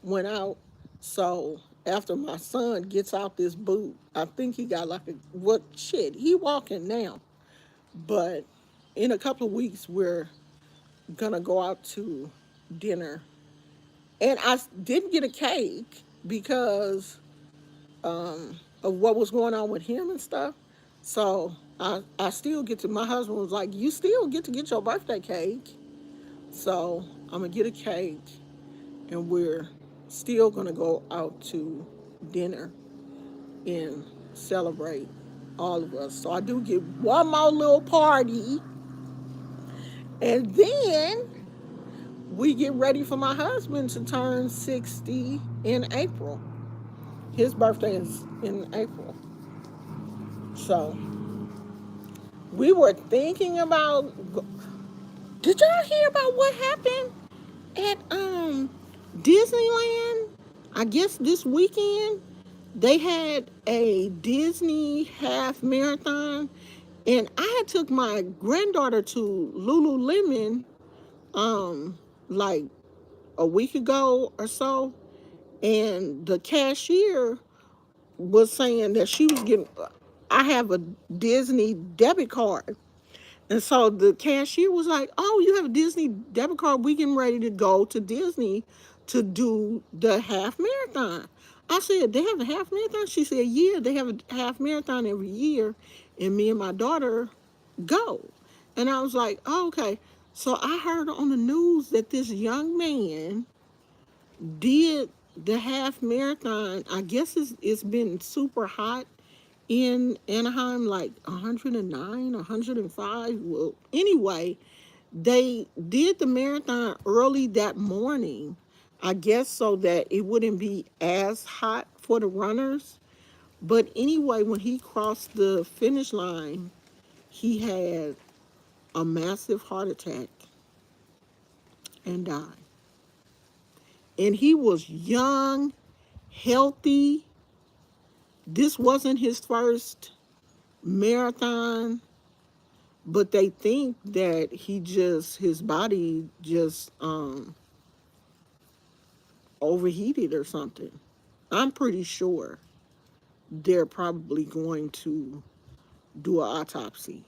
went out. So after my son gets out this boot. I think he got like a what shit. He walking now, but in a couple of weeks we're gonna go out to dinner, and didn't get a cake because of what was going on with him and stuff. So I still get to. My husband was like, "You still get to get your birthday cake." So I'm gonna get a cake, and we're still gonna go out to dinner and celebrate all of us. So I do get one more little party, and then we get ready for my husband to turn 60 in April. His birthday is in April. So we were thinking about. Did y'all hear about what happened at Disneyland? I guess this weekend they had a Disney half marathon, and I had took my granddaughter to Lululemon like a week ago or so, and the cashier was saying that she was getting. I have a Disney debit card. And so the cashier was like, "Oh, you have a Disney debit card. We getting ready to go to Disney to do the half marathon." I said, "They have a half marathon?" She said, "Yeah, they have a half marathon every year, and me and my daughter go." And I was like, "Oh, okay." So I heard on the news that this young man did the half marathon. I guess it's been super hot in Anaheim, like 109, 105. Well, anyway, they did the marathon early that morning, I guess, so that it wouldn't be as hot for the runners. But anyway, when he crossed the finish line, he had a massive heart attack and died. And he was young, healthy. This wasn't his first marathon, but they think that his body just overheated or something. I'm pretty sure they're probably going to do an autopsy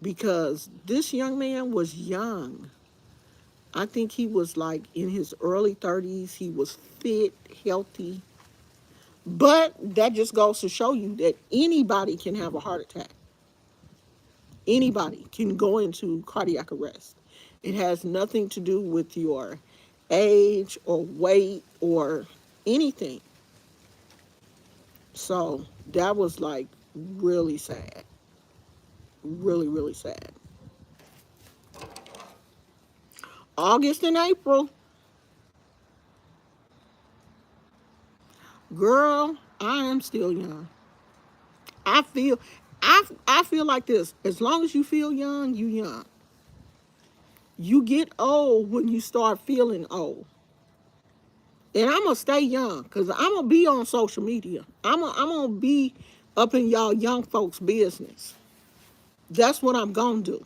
because this young man was young. I think he was like in his early 30s. He was fit, healthy. But that just goes to show you that anybody can have a heart attack. Anybody can go into cardiac arrest. It has nothing to do with your age or weight or anything. So that was like really sad. Really, really sad. August and April, girl, I am still young. I feel I feel like this. As long as you feel young, you young. You get old when you start feeling old. And I'm gonna stay young because I'm gonna be on social media. I'm gonna be up in y'all young folks' business. That's what I'm gonna do.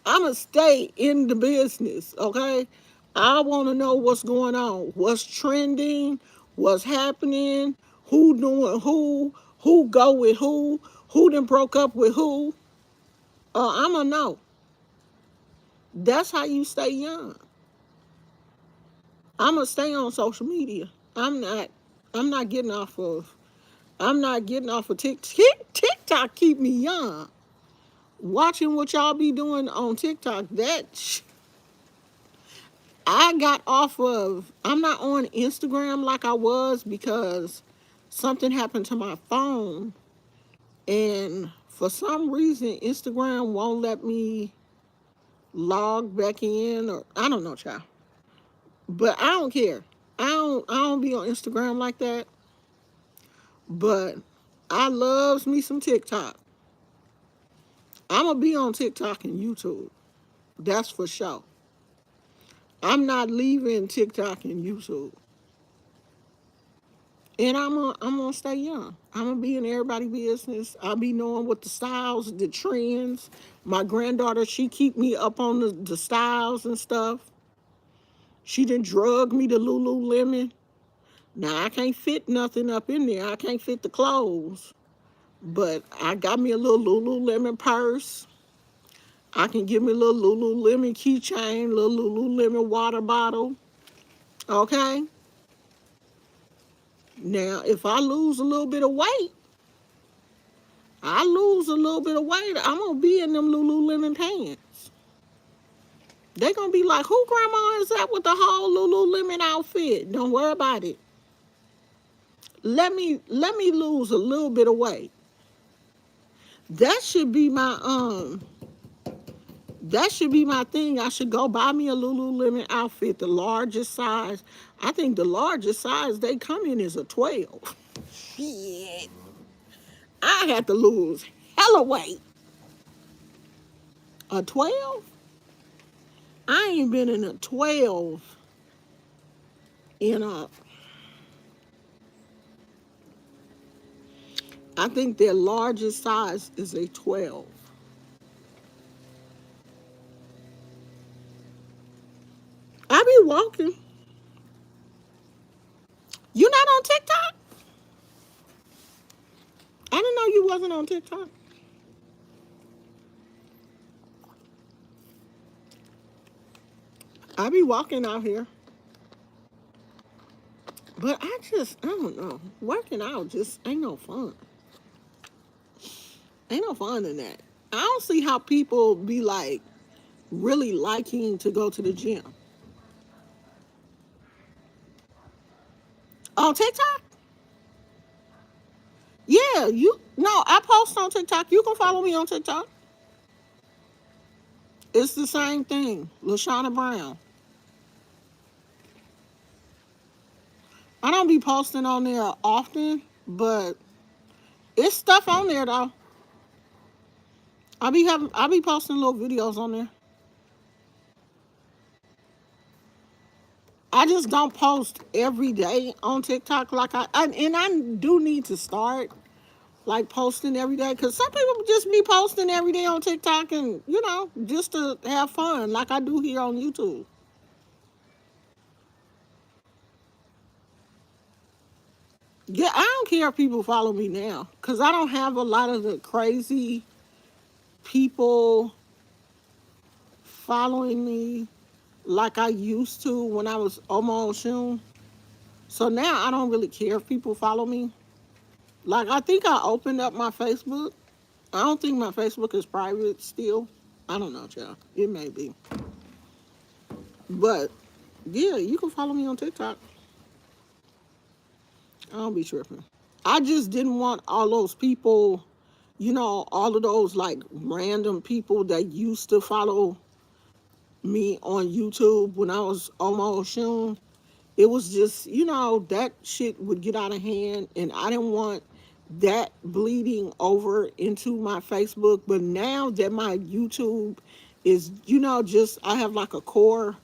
I'm gonna stay in the business, okay? I want to know what's going on, what's trending, what's happening, who doing who go with who done broke up with who. I'm gonna know. That's how you stay young. I'm gonna stay on social media. I'm not. I'm not getting off of. I'm not getting off of TikTok. TikTok keep me young. Watching what y'all be doing on TikTok, I got off of. I'm not on Instagram like I was because something happened to my phone, and for some reason Instagram won't let me log back in, or I don't know, child. But I don't care. I don't be on Instagram like that. But I loves me some TikTok. I'm gonna be on TikTok and YouTube. That's for sure. I'm not leaving TikTok and YouTube. And I'm gonna stay young. I'm gonna be in everybody's business. I'll be knowing what the styles, the trends. My granddaughter, she keep me up on the styles and stuff. She done drug me to Lululemon. Now I can't fit nothing up in there. I can't fit the clothes. But I got me a little Lululemon purse. I can give me a little Lululemon keychain, little Lululemon water bottle. Okay? Now, if I lose a little bit of weight, I'm going to be in them Lululemon pants. They going to be like, who grandma is that with the whole Lululemon outfit? Don't worry about it. Let me lose a little bit of weight. That should be my thing. I should go buy me a Lululemon outfit, the largest size. I think the largest size they come in is a 12. Shit. I had to lose hella weight. A 12? I ain't been in a 12 in a... I think their largest size is a 12. I be walking. You not on TikTok? I didn't know you wasn't on TikTok. I be walking out here. But I don't know. Working out just ain't no fun. Ain't no fun in that. I don't see how people be like really liking to go to the gym. On TikTok? Yeah, I post on TikTok. You can follow me on TikTok. It's the same thing. LaShauna Brown. I don't be posting on there often, but it's stuff on there though. I be posting little videos on there. I just don't post every day on TikTok and I do need to start like posting every day because some people just be posting every day on TikTok and just to have fun like I do here on YouTube. Yeah, I don't care if people follow me now because I don't have a lot of the crazy people following me like I used to when I was Omo Oshun. So now I don't really care if people follow me. Like I think I opened up my Facebook. I don't think my Facebook is private still. I don't know, child. It may be. But yeah, you can follow me on TikTok. I don't be tripping. I just didn't want all those people, all of those like random people that used to follow me on YouTube when I was Omo Oshun. It was just, that shit would get out of hand and I didn't want that bleeding over into my Facebook. But now that my YouTube is, just I have like a core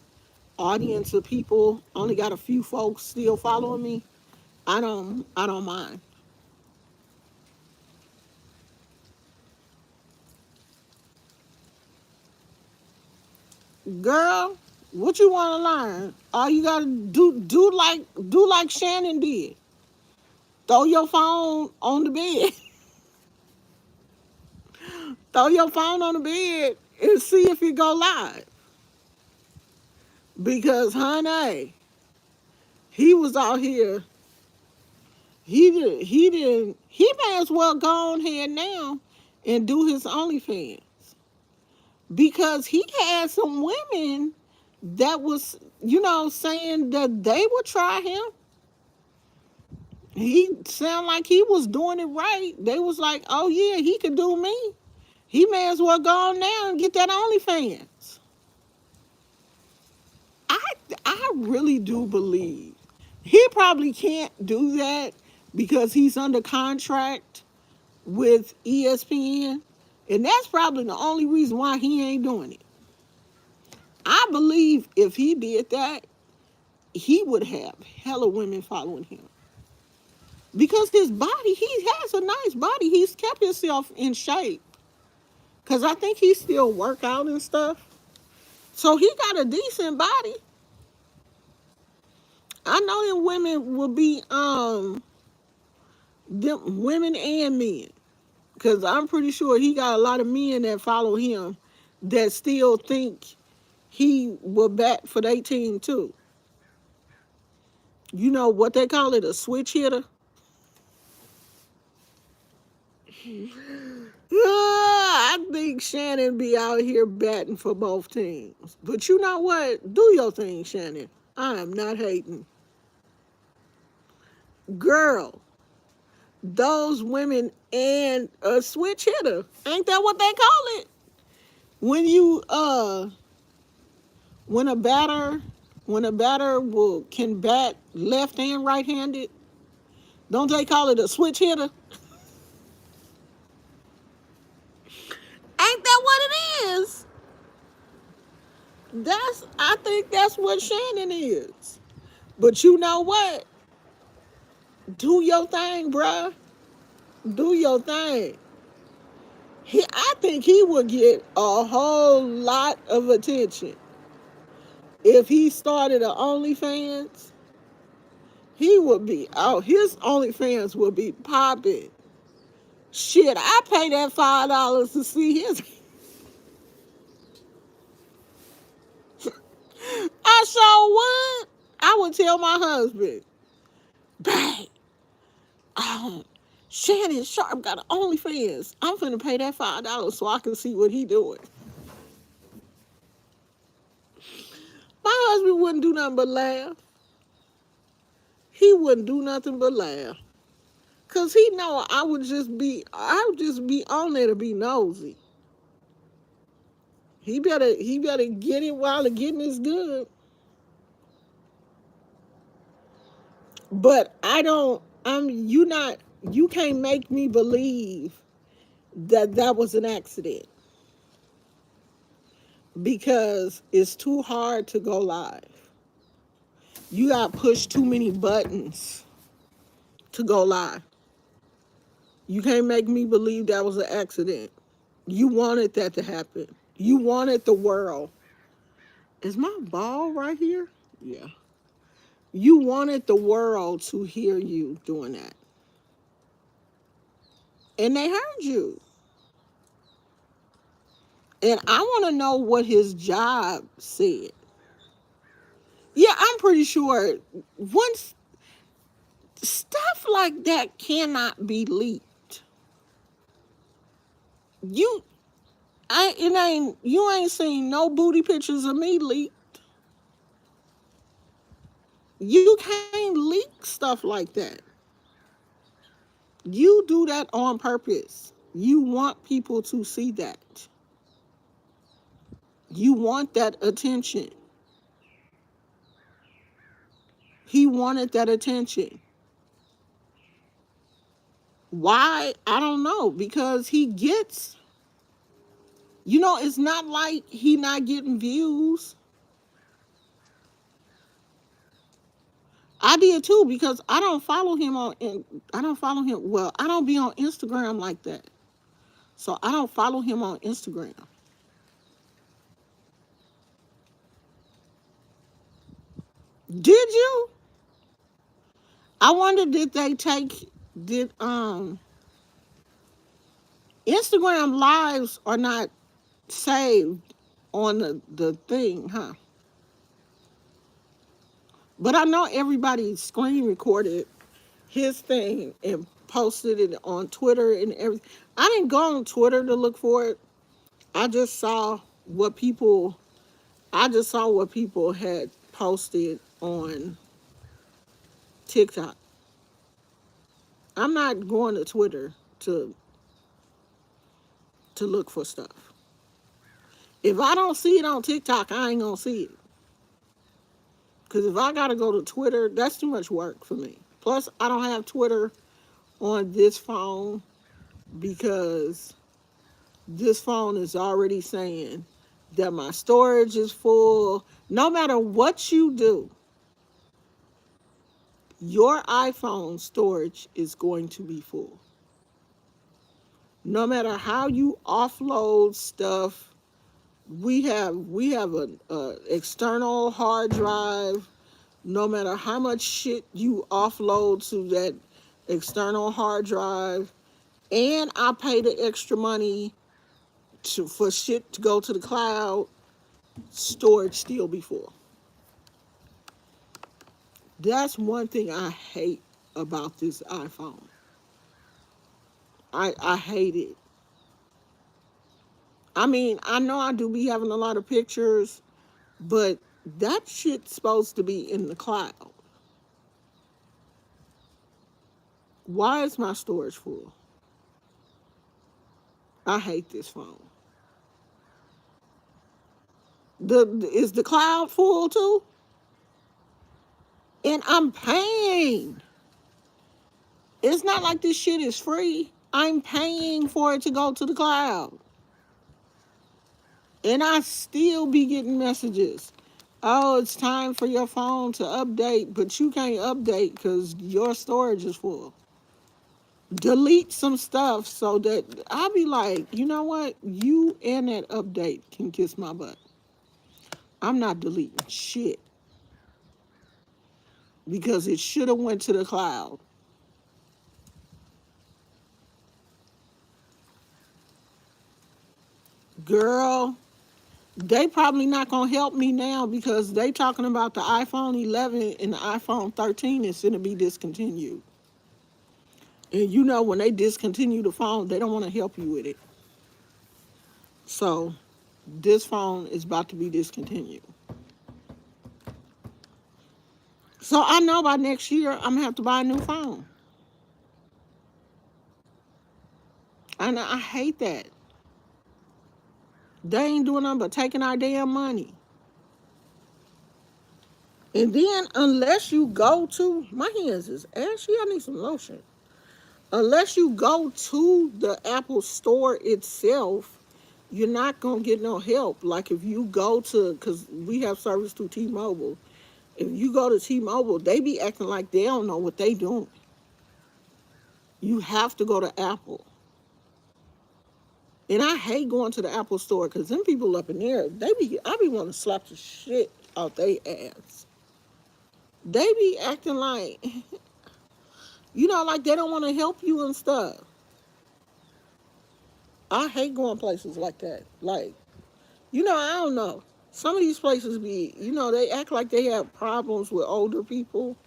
audience of people, only got a few folks still following me. I don't mind. Girl, what you want to learn? All you gotta do like Shannon did. Throw your phone on the bed. Throw your phone on the bed and see if you go live. Because honey, he was out here. He may as well go on here now and do his OnlyFans. Because he had some women that was, saying that they would try him. He sounded like he was doing it right. They was like, oh yeah, he could do me. He may as well go on now and get that OnlyFans. I really do believe he probably can't do that because he's under contract with ESPN. And that's probably the only reason why he ain't doing it. I believe if he did that, he would have hella women following him. Because his body, he has a nice body. He's kept himself in shape. Because I think he still work out and stuff. So he got a decent body. I know them women will be them women and men. Cause I'm pretty sure he got a lot of men that follow him that still think he will bat for their team too. You know what they call it, a switch hitter? I think Shannon be out here batting for both teams. But you know what? Do your thing, Shannon. I am not hating. Girl, those women and a switch hitter. Ain't that what they call it? When you when a batter will can bat left and right handed, don't they call it a switch hitter? Ain't that what it is? I think that's what Shannon is. But you know what? Do your thing, bruh. Do your thing. I think he would get a whole lot of attention if he started a OnlyFans. He would be out. His OnlyFans would be popping. Shit, I pay that $5 to see his. I sure would. I would tell my husband, babe, um, Shannon Sharp got an OnlyFans. I'm finna pay that $5 so I can see what he doing. My husband wouldn't do nothing but laugh. He wouldn't do nothing but laugh. Cause he know I would just be on there to be nosy. He better get it while the getting is good. But I don't you can't make me believe that that was an accident because it's too hard to go live. You got to push too many buttons to go live. You can't make me believe that was an accident. You wanted that to happen. You wanted the world. Is my ball right here? Yeah. You wanted the world to hear you doing that. And they heard you. And I want to know what his job said. Yeah, I'm pretty sure once stuff like that cannot be leaked. You you ain't seen no booty pictures of me leaked. You can't leak stuff like that. You do that on purpose. You want people to see that. You want that attention. He wanted that attention. Why? I don't know. Because he gets, it's not like he not getting views. I did too because I don't follow him I don't follow him. Well, I don't be on Instagram like that. So I don't follow him on Instagram. Did you? I wonder did Instagram lives are not saved on the thing, huh? But I know everybody screen recorded his thing and posted it on Twitter and everything. I didn't go on Twitter to look for it. I just saw what people had posted on TikTok. I'm not going to Twitter to look for stuff. If I don't see it on TikTok, I ain't gonna see it. Because if I gotta go to Twitter, that's too much work for me. Plus, I don't have Twitter on this phone because this phone is already saying that my storage is full. No matter what you do, your iPhone storage is going to be full. No matter how you offload stuff, we have an external hard drive No matter how much shit you offload to that external hard drive, and I pay the extra money for shit to go to the cloud, storage still be full. That's one thing I hate about this iPhone. I hate it. I mean, I know I do be having a lot of pictures, but that shit's supposed to be in the cloud. Why is my storage full? I hate this phone. Is the cloud full too? And I'm paying. It's not like this shit is free. I'm paying for it to go to the cloud. And I still be getting messages. Oh, it's time for your phone to update, but you can't update because your storage is full. Delete some stuff so that I'll be like, you know what? You and that update can kiss my butt. I'm not deleting shit because it should have went to the cloud. Girl, they probably not gonna help me now because they talking about the iPhone 11 and the iPhone 13 is gonna be discontinued. And you know when they discontinue the phone, they don't want to help you with it. So this phone is about to be discontinued. So I know by next year I'm gonna have to buy a new phone. And I hate that. They ain't doing nothing but taking our damn money. And then unless you go to my hands is ashy, I need some lotion. Unless you go to the Apple store itself, you're not gonna get no help. Like if you go to, because we have service through T-Mobile. If you go to T-Mobile, they be acting like they don't know what they doing. You have to go to Apple. And I hate going to the Apple store because them people up in there, I be wanting to slap the shit out they ass. They be acting like, like they don't want to help you and stuff. I hate going places like that. Like, I don't know. Some of these places be, they act like they have problems with older people.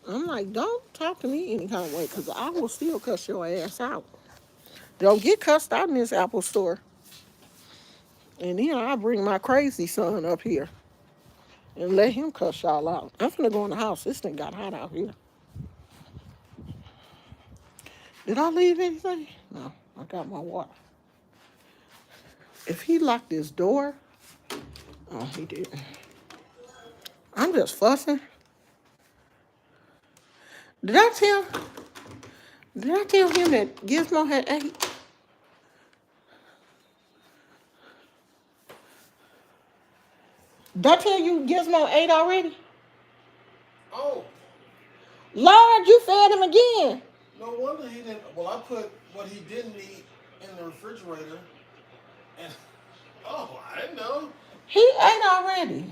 I'm like, don't talk to me any kind of way because I will still cuss your ass out. Don't get cussed out in this Apple store. And then I bring my crazy son up here and let him cuss y'all out. I'm finna go in the house. This thing got hot out here. Did I leave anything? No, I got my water. If he locked his door, oh, he didn't. I'm just fussing. Did I tell? Did I tell him that Gizmo had 8? Did I tell you Gizmo 8 already? Oh, Lord, you fed him again. no wonder he didn't. Well, I put what he didn't eat in the refrigerator, and oh, I didn't know. He ate already.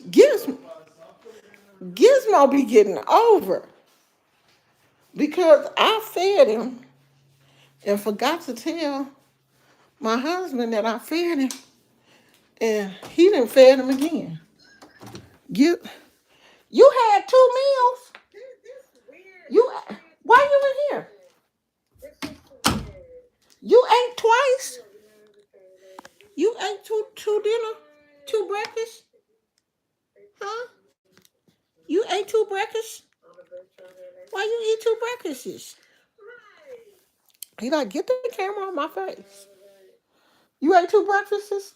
Okay. Gizmo be getting over because I fed him and forgot to tell my husband that I fed him, and he didn't fed him again. You had 2 meals. You why you in here? You ate twice. You ate two dinner, 2 breakfast, huh? You ate 2 breakfasts. Why you eat 2 breakfasts? He like, get the camera on my face. You ate 2 breakfasts?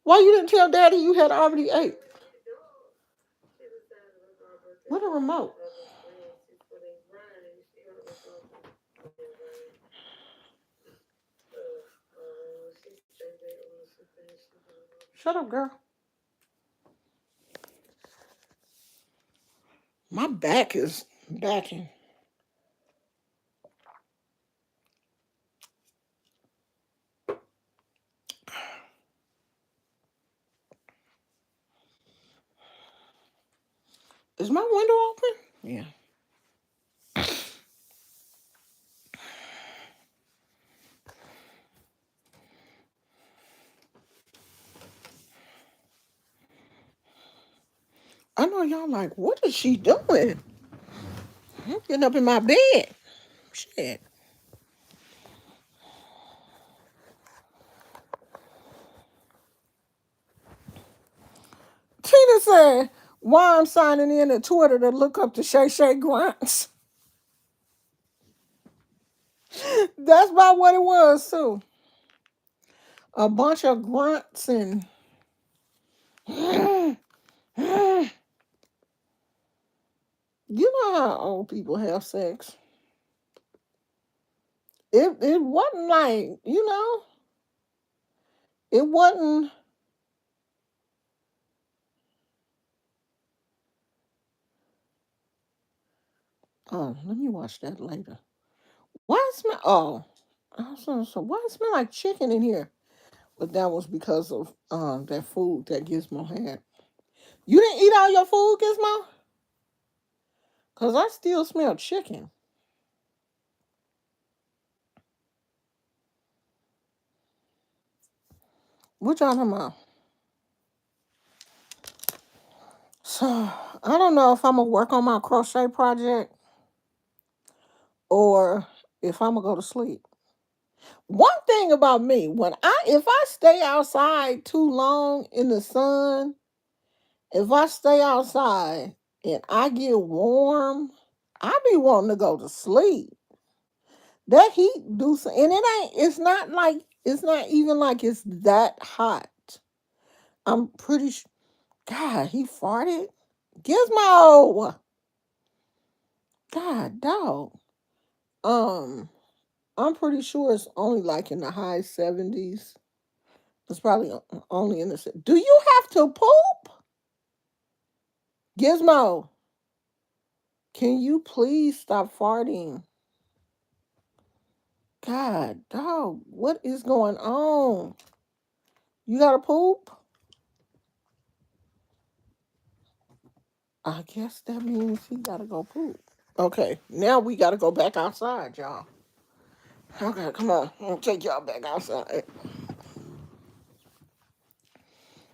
Why you didn't tell Daddy you had already ate? What a remote. Shut up, girl. My back is backing. I know y'all like, what is she doing? I'm getting up in my bed. Shit. Tina said, why I'm signing in at Twitter to look up the Shay Shay grunts. That's about what it was, too. A bunch of grunts and you know how old people have sex. It wasn't like, it wasn't. Oh, let me watch that later. Why it smell? Oh, so why it smell like chicken in here? But that was because of that food that Gizmo had. You didn't eat all your food, Gizmo? Cause I still smell chicken. What y'all talking about? So I don't know if I'm gonna work on my crochet project or if I'm gonna go to sleep. One thing about me, if I stay outside too long in the sun, if I stay outside and I get warm, I be wanting to go to sleep. That heat do so, and it ain't. It's not even like it's that hot. I'm pretty sure. God, he farted. Gizmo. God, dog. Um, I'm pretty sure it's only like in the high 70s. It's probably only in the. Do you have to poop? Gizmo, can you please stop farting? God, dog, what is going on? You gotta poop? I guess that means he gotta go poop. Okay, now we gotta go back outside, y'all. Okay, come on. I'll take y'all back outside.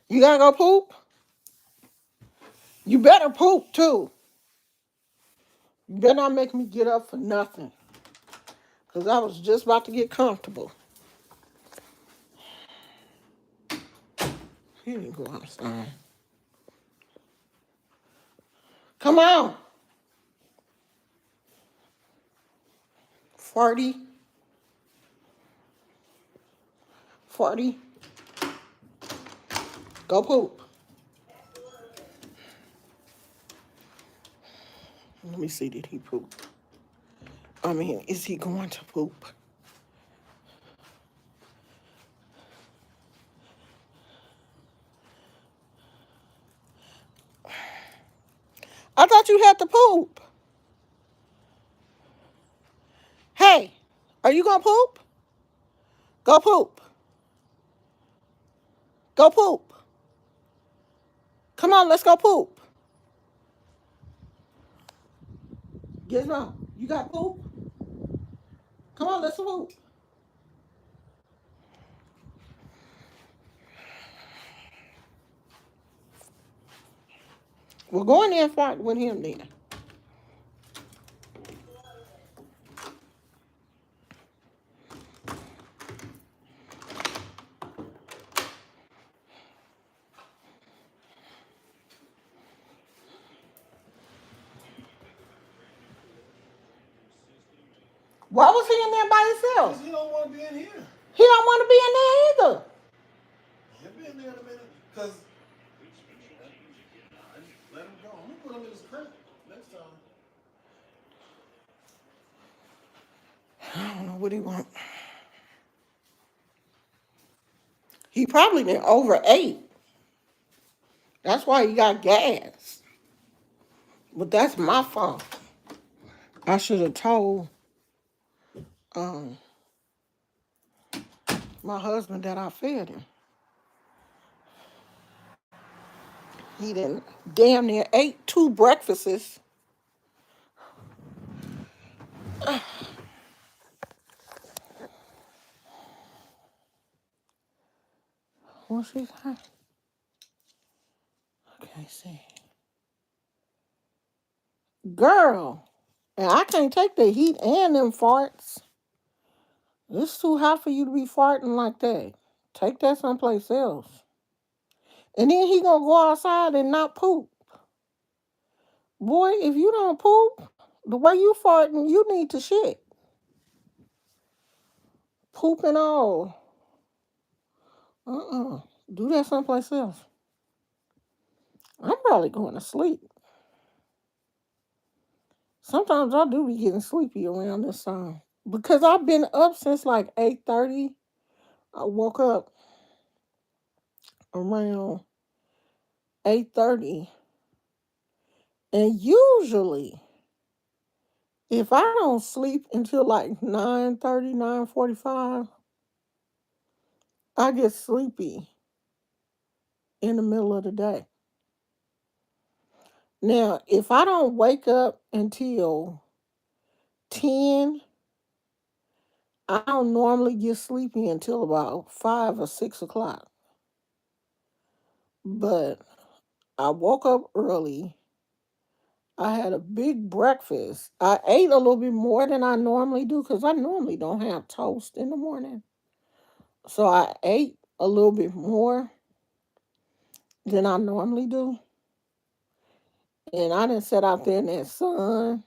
You gotta go poop? You better poop too. You better not make me get up for nothing. Because I was just about to get comfortable. He didn't go outside. Come on. Farty. Farty. Go poop. Let me see, did he poop? I mean, is he going to poop? I thought you had to poop. Hey, are you going to poop? Go poop. Go poop. Come on, let's go poop. Gizmo, you got poop? Come on, let's poop. We're going there and fight with him then. Why was he in there by himself? Because he don't want to be in here. He don't want to be in there either. He'll be in there in a minute. Because let him go. I'm going to put him in his crate next time. I don't know what he want. He probably been overate. That's why he got gas. But that's my fault. I should have told um, my husband that I fed him. He didn't damn near ate 2 breakfasts. What's she say? Okay, see. Girl, and I can't take the heat and them farts. It's too hot for you to be farting like that. Take that someplace else. And then he gonna go outside and not poop. Boy, if you don't poop, the way you farting, you need to shit. Poop and all. Uh-uh. Do that someplace else. I'm probably going to sleep. Sometimes I do be getting sleepy around this time. Because I've been up since like 8:30. I woke up around 8:30. And usually, if I don't sleep until like 9:30, 9:45, I get sleepy in the middle of the day. Now, if I don't wake up until 10, I don't normally get sleepy until about 5 or 6 o'clock. But I woke up early. I had a big breakfast. I ate a little bit more than I normally do because I normally don't have toast in the morning. So I ate a little bit more than I normally do. And I didn't sit out there in that sun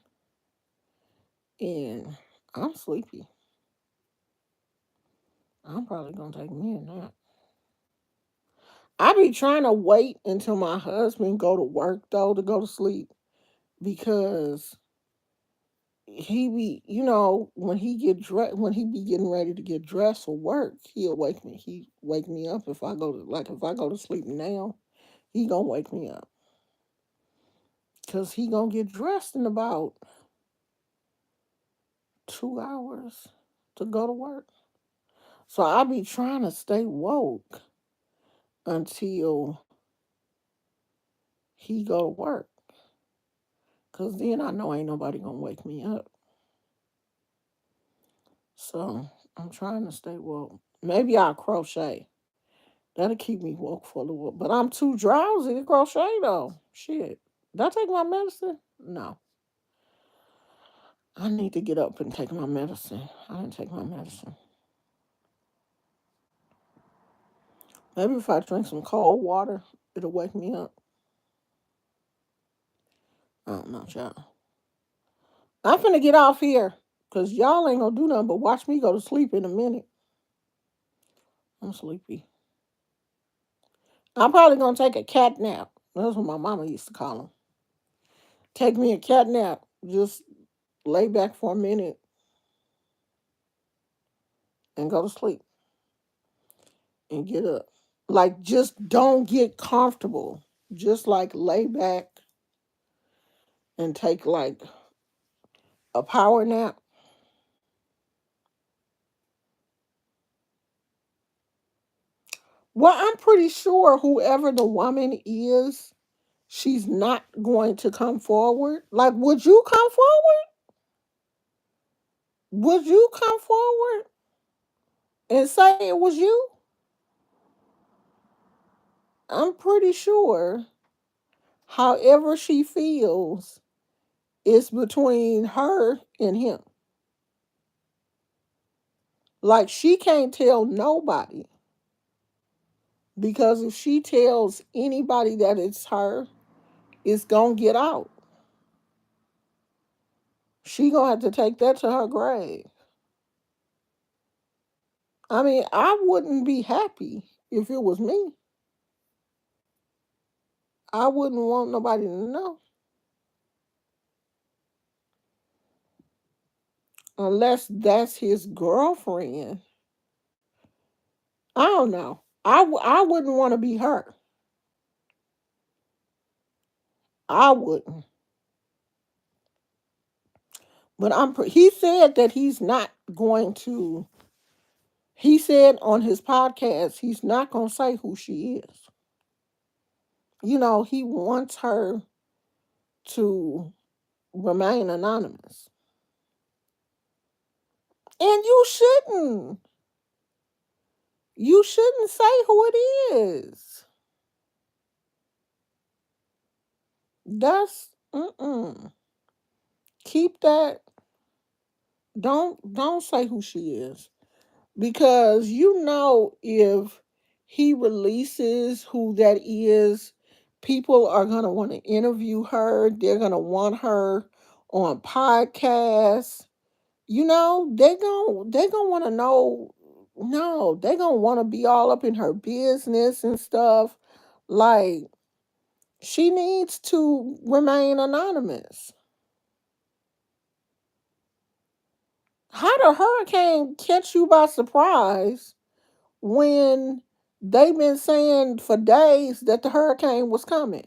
and I'm sleepy. I'm probably gonna take me a nap. I be trying to wait until my husband go to work though to go to sleep because he be when he get dressed when he be getting ready to get dressed for work he'll wake me he wake me up if I go to sleep now he gonna wake me up because he gonna get dressed in about 2 hours to go to work. So I be trying to stay woke until he go to work. Cause then I know ain't nobody gonna wake me up. So I'm trying to stay woke. Maybe I'll crochet. That'll keep me woke for a little while. But I'm too drowsy to crochet though. Shit. Did I take my medicine? No. I need to get up and take my medicine. I didn't take my medicine. Maybe if I drink some cold water, it'll wake me up. I don't know, y'all. I'm finna get off here. Cause y'all ain't gonna do nothing but watch me go to sleep in a minute. I'm sleepy. I'm probably gonna take a cat nap. That's what my mama used to call them. Take me a cat nap. Just lay back for a minute and go to sleep and get up. Like just don't get comfortable. Just like lay back and take like a power nap. Well, I'm pretty sure whoever the woman is, she's not going to come forward. Like, would you come forward? Would you come forward and say it was you? I'm pretty sure, however she feels, it's between her and him. Like, she can't tell nobody because if she tells anybody that it's her, it's gonna get out. She gonna have to take that to her grave. I mean, I wouldn't be happy if it was me. I wouldn't want nobody to know unless that's his girlfriend. I don't know. I wouldn't want to be her. I wouldn't. But he said that he's not going to. He said on his podcast he's not going to say who she is. He wants her to remain anonymous. And you shouldn't. You shouldn't say who it is. That's Keep that. Don't say who she is, because you know if he releases who that is, people are going to want to interview her. They're going to want her on podcasts. You know, they going to want to know. No, they going to want to be all up in her business and stuff. Like, she needs to remain anonymous. How did a hurricane catch you by surprise when they've been saying for days that the hurricane was coming?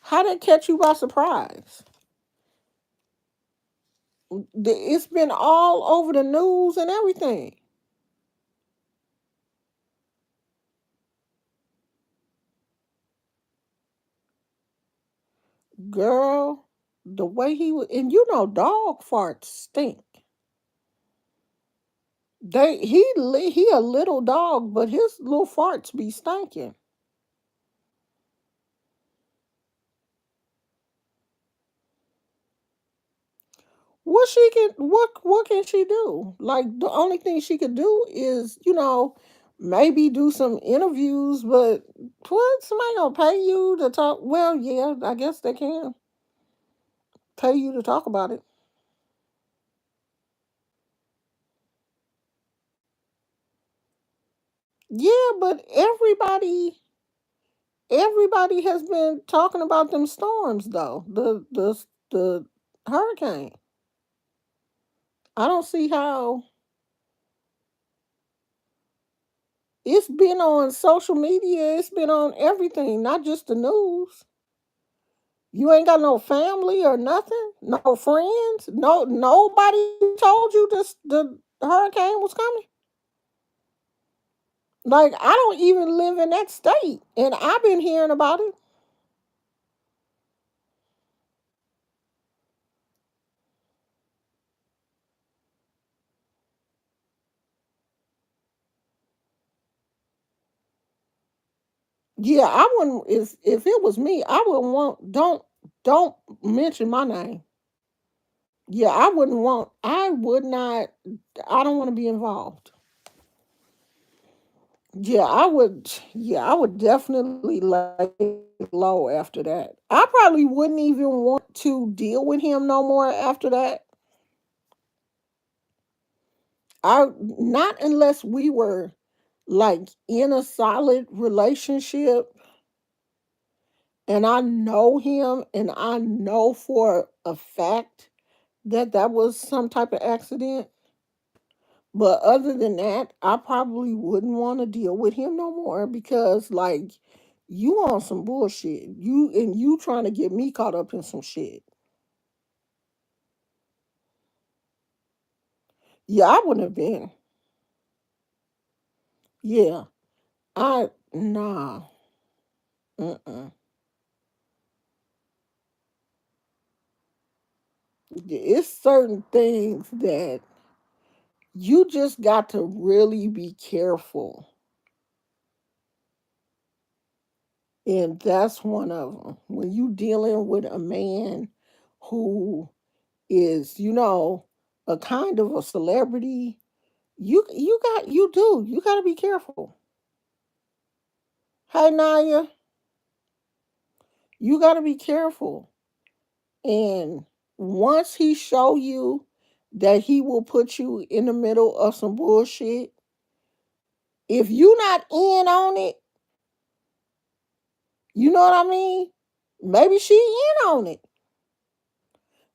How did it catch you by surprise? It's been all over the news and everything. Girl, the way he was, and you know, dog farts stink. He a little dog, but his little farts be stinking. What can she do? Like, the only thing she could do is, maybe do some interviews, but what, somebody gonna pay you to talk? Well, yeah, I guess they can pay you to talk about it. Yeah, but everybody has been talking about them storms though. The hurricane. I don't see how. It's been on social media, it's been on everything, not just the news. You ain't got no family or nothing, no friends, nobody told you the hurricane was coming. Like, I don't even live in that state, and I've been hearing about it. Yeah, I wouldn't. If it was me, I wouldn't want. Don't mention my name. Yeah, I wouldn't want. I would not. I don't want to be involved. Yeah, I would. Yeah, I would definitely lay low after that. I probably wouldn't even want to deal with him no more after that. I Not unless we were like in a solid relationship and I know him and I know for a fact that that was some type of accident. But other than that, I probably wouldn't want to deal with him no more because, like, you on some bullshit. You trying to get me caught up in some shit. Yeah, I wouldn't have been. Yeah, I nah. Mm-mm. It's certain things that you just got to really be careful, and that's one of them. When you dealing with a man who is, a kind of a celebrity, you got to be careful. Hey Naya, you got to be careful. And once he show you that he will put you in the middle of some bullshit, if you not in on it, you know what I mean? Maybe she in on it.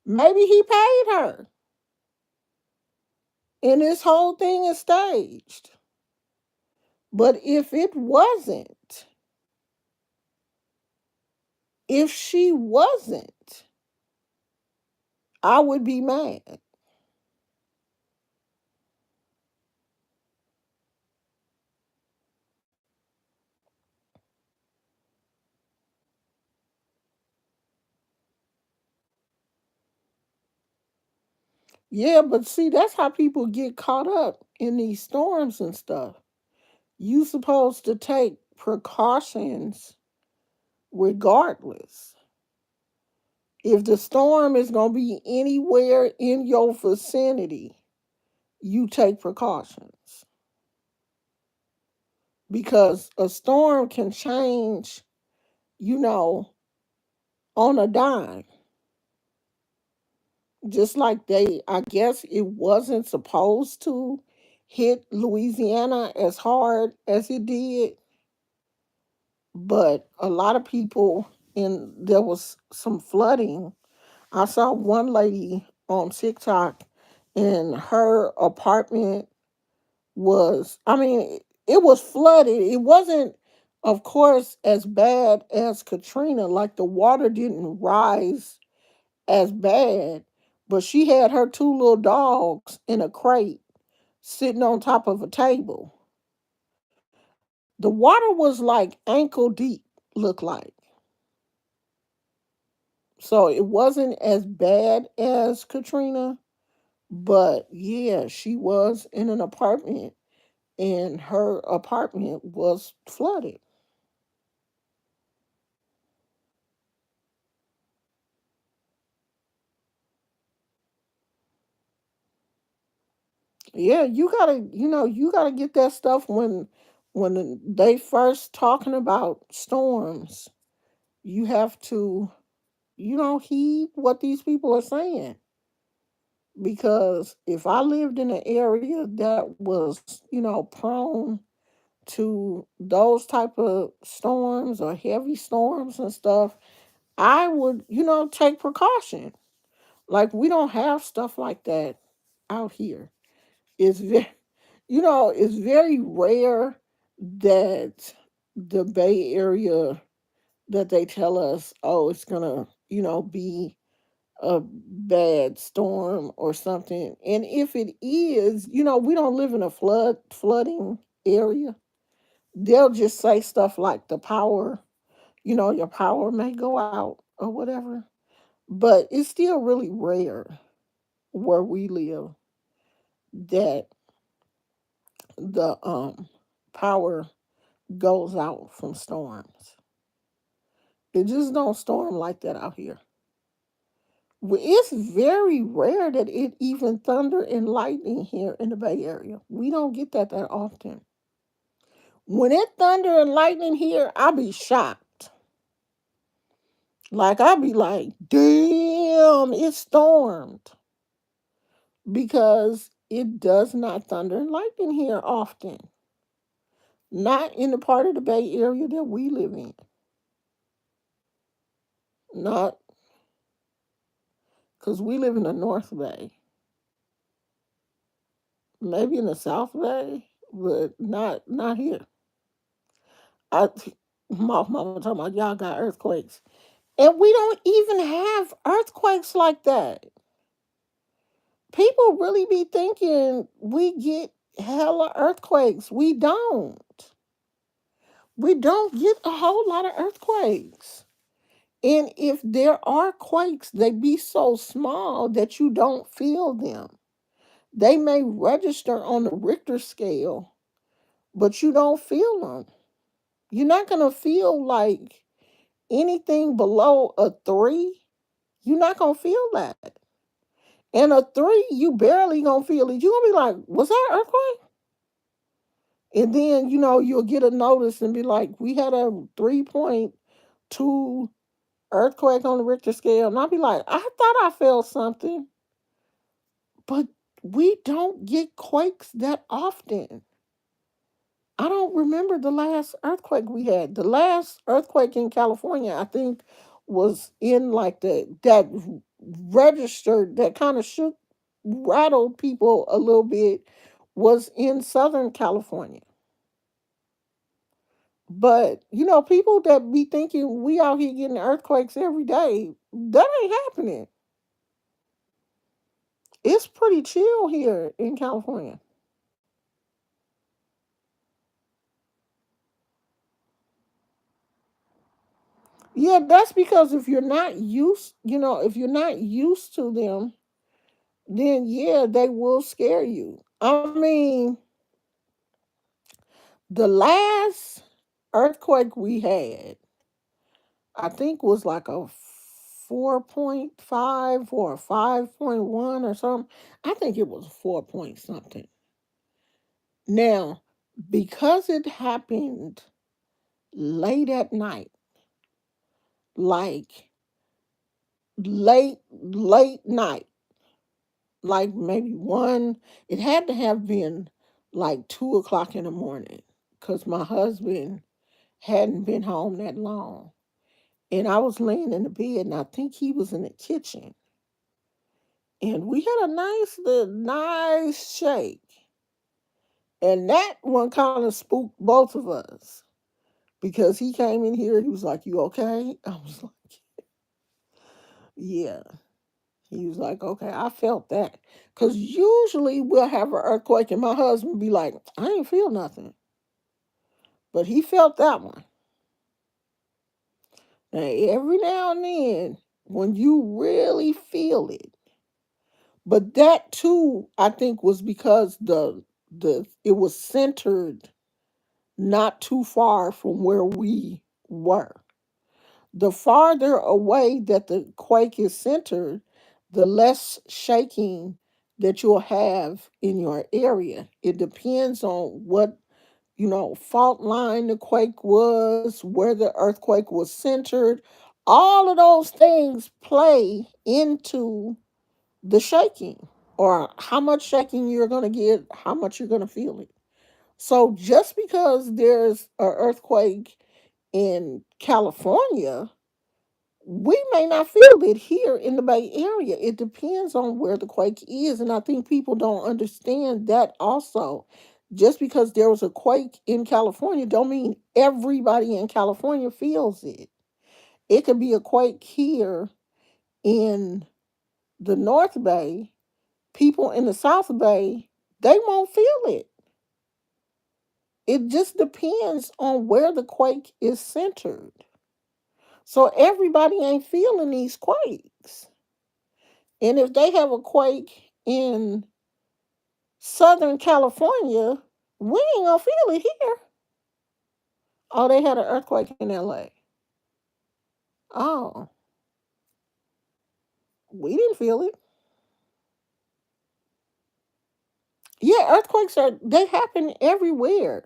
Maybe he paid her. And this whole thing is staged. But if she wasn't, I would be mad. Yeah, but see, that's how people get caught up in these storms and stuff. You supposed to take precautions regardless. If the storm is going to be anywhere in your vicinity, you take precautions because a storm can change, you know, on a dime. Just like I guess it wasn't supposed to hit Louisiana as hard as it did, but a lot of people, and there was some flooding. I saw one lady on TikTok, and her apartment was, I mean, it was flooded. It wasn't, of course, as bad as Katrina. Like the water didn't rise as bad, but she had her two little dogs in a crate sitting on top of a table. The water was like ankle deep, looked like. So it wasn't as bad as Katrina, but yeah, she was in an apartment and her apartment was flooded. Yeah, you gotta get that stuff when they first talking about storms. You have to, heed what these people are saying. Because if I lived in an area that was, prone to those type of storms or heavy storms and stuff, I would, take precaution. Like we don't have stuff like that out here. It's very, it's very rare that the Bay Area that they tell us, oh, it's gonna, be a bad storm or something. And if it is, we don't live in a flooding area. They'll just say stuff like the power, your power may go out or whatever. But it's still really rare where we live that the power goes out from storms. It just don't storm like that out here. It's very rare that it even thunder and lightning here in the Bay Area. We don't get that often. When it thunder and lightning here, I'll be shocked. Like I'll be like, damn, it stormed. Because it does not thunder and lightning here often. Not in the part of the Bay Area that we live in. Not because we live in the North Bay. Maybe in the South Bay, but not here. I my mama talking about y'all got earthquakes. And we don't even have earthquakes like that. People really be thinking we get hella earthquakes. We don't. We don't get a whole lot of earthquakes. And if there are quakes, they be so small that you don't feel them. They may register on the Richter scale, but you don't feel them. You're not going to feel like anything below a 3. You're not going to feel that. And a 3, you barely going to feel it. You're going to be like, was that an earthquake? And then, you'll get a notice and be like, we had a 3.2 earthquake on the Richter scale. And I'll be like, I thought I felt something. But we don't get quakes that often. I don't remember the last earthquake we had. The last earthquake in California, I think, was in like that registered that kind of shook, rattled people a little bit, was in Southern California. But people that be thinking we out here getting earthquakes every day, that ain't happening. It's pretty chill here in California. Yeah, that's because if you're not used to them, then yeah, they will scare you. I mean, the last earthquake we had, I think was like a 4.5 or 5.1 or something. I think it was 4 point something. Now, because it happened late at night, like late night, like maybe one, it had to have been like 2 o'clock in the morning because my husband hadn't been home that long. And I was laying in the bed and I think he was in the kitchen. And we had a nice shake. And that one kind of spooked both of us because he came in here, he was like, "You okay?" I was like, "Yeah." He was like, "Okay." I felt that. Because usually we'll have an earthquake and my husband be like, "I ain't feel nothing." But he felt that one. Now, every now and then, when you really feel it, but that too, I think, was because the it was centered not too far from where we were. The farther away that the quake is centered, the less shaking that you'll have in your area. It depends on what, fault line the quake was, where the earthquake was centered. All of those things play into the shaking or how much shaking you're going to get, how much you're going to feel it. So just because there's an earthquake in California, we may not feel it here in the Bay Area. It depends on where the quake is. And I think people don't understand that also. Just because there was a quake in California don't mean everybody in California feels it. It could be a quake here in the North Bay. People in the South Bay, they won't feel it. It just depends on where the quake is centered. So everybody ain't feeling these quakes. And if they have a quake in Southern California, we ain't gonna feel it here. Oh, they had an earthquake in LA. Oh, we didn't feel it. Yeah, earthquakes they happen everywhere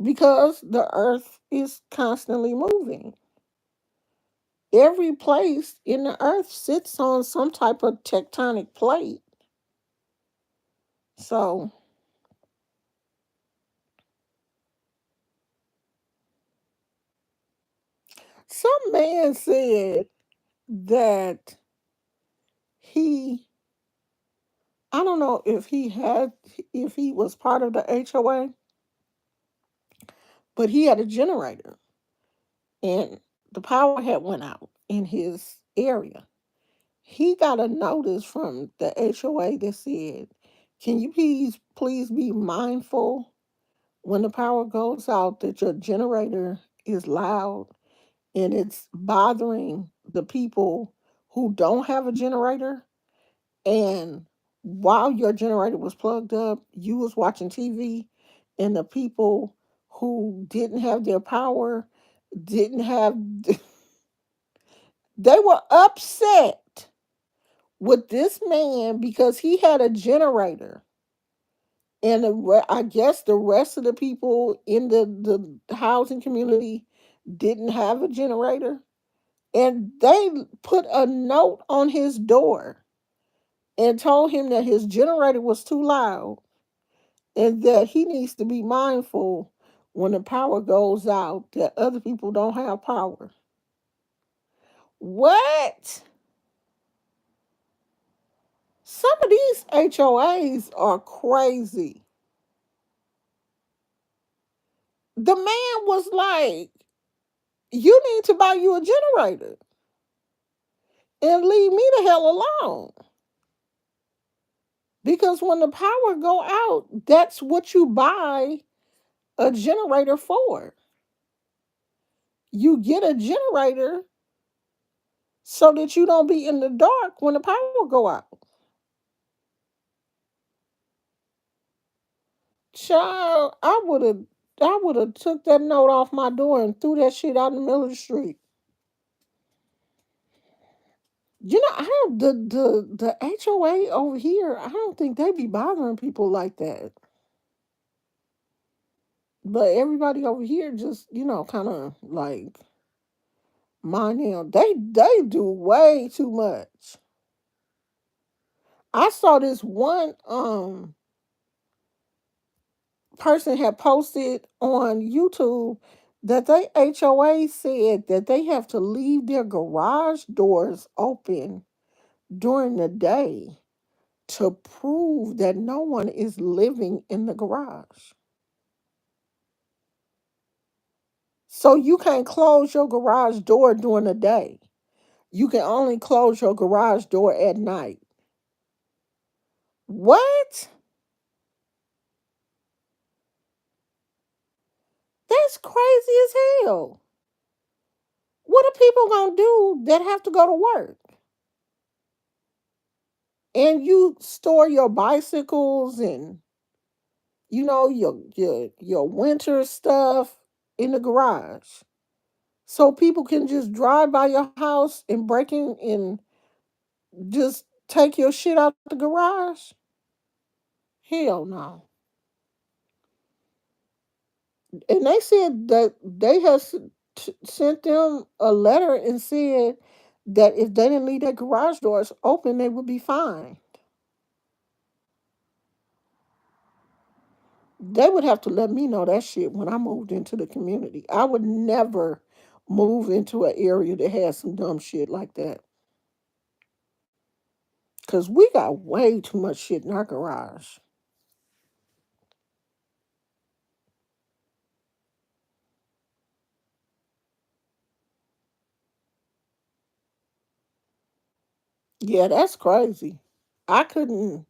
because the earth is constantly moving. Every place in the earth sits on some type of tectonic plate. So some man said that he, I don't know if he was part of the HOA, but he had a generator and the power had went out in his area. He got a notice from the HOA that said, "Can you please be mindful when the power goes out that your generator is loud and it's bothering the people who don't have a generator, and while your generator was plugged up, you was watching TV and the people who didn't have their power didn't have they were upset with this man because he had a generator and I guess the rest of the people in the housing community didn't have a generator, and they put a note on his door and told him that his generator was too loud and that he needs to be mindful when the power goes out that other people don't have power. What? Some of these HOAs are crazy. The man was like, "You need to buy you a generator and leave me the hell alone." Because when the power go out, that's what you buy a generator for. You get a generator so that you don't be in the dark when the power go out. Child, I would have took that note off my door and threw that shit out in the middle of the street. I don't the HOA over here. I don't think they be bothering people like that. But everybody over here just kind of like mind them. They do way too much. I saw this one person had posted on YouTube that they HOA said that they have to leave their garage doors open during the day to prove that no one is living in the garage. So you can't close your garage door during the day. You can only close your garage door at night. What? That's crazy as hell. What are people gonna do that have to go to work? And you store your bicycles and your winter stuff in the garage. So people can just drive by your house and break in and just take your shit out the garage? Hell no. And they said that they had sent them a letter and said that if they didn't leave their garage doors open, they would be fined. They would have to let me know that shit when I moved into the community. I would never move into an area that has some dumb shit like that. Because we got way too much shit in our garage. Yeah, that's crazy. I couldn't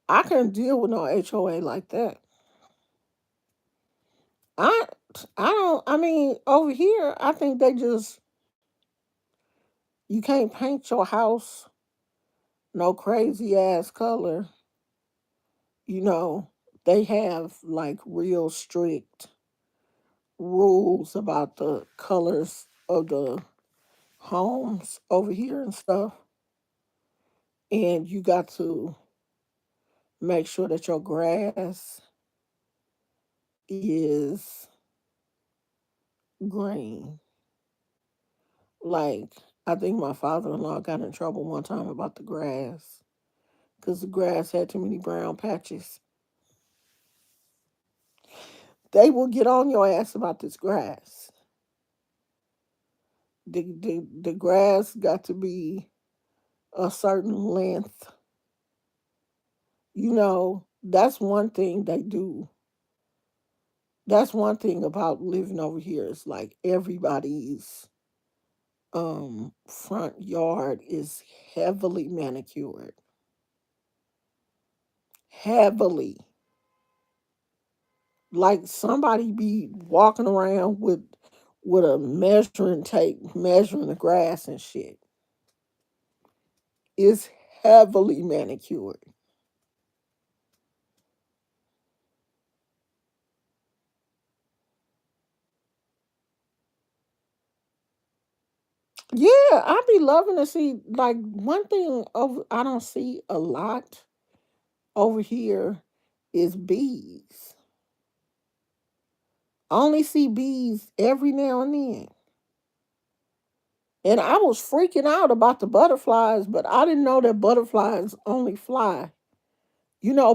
I couldn't deal with no HOA like that. I I mean, over here, I think they just you can't paint your house no crazy ass color. You know, they have like real strict rules about the colors of the homes over here and stuff. And you got to make sure that your grass is green. Like, I think my father in law got in trouble one time about the grass because the grass had too many brown patches. They will get on your ass about this grass. The grass got to be a certain length. That's one thing they do. That's one thing about living over here. It's like everybody's front yard is heavily manicured. Heavily. Like somebody be walking around with a measuring tape measuring the grass and shit. It's heavily manicured. Yeah, I'd be loving to see like one thing over I don't see a lot over here is bees. I only see bees every now and then. And I was freaking out about the butterflies, but I didn't know that butterflies only fly.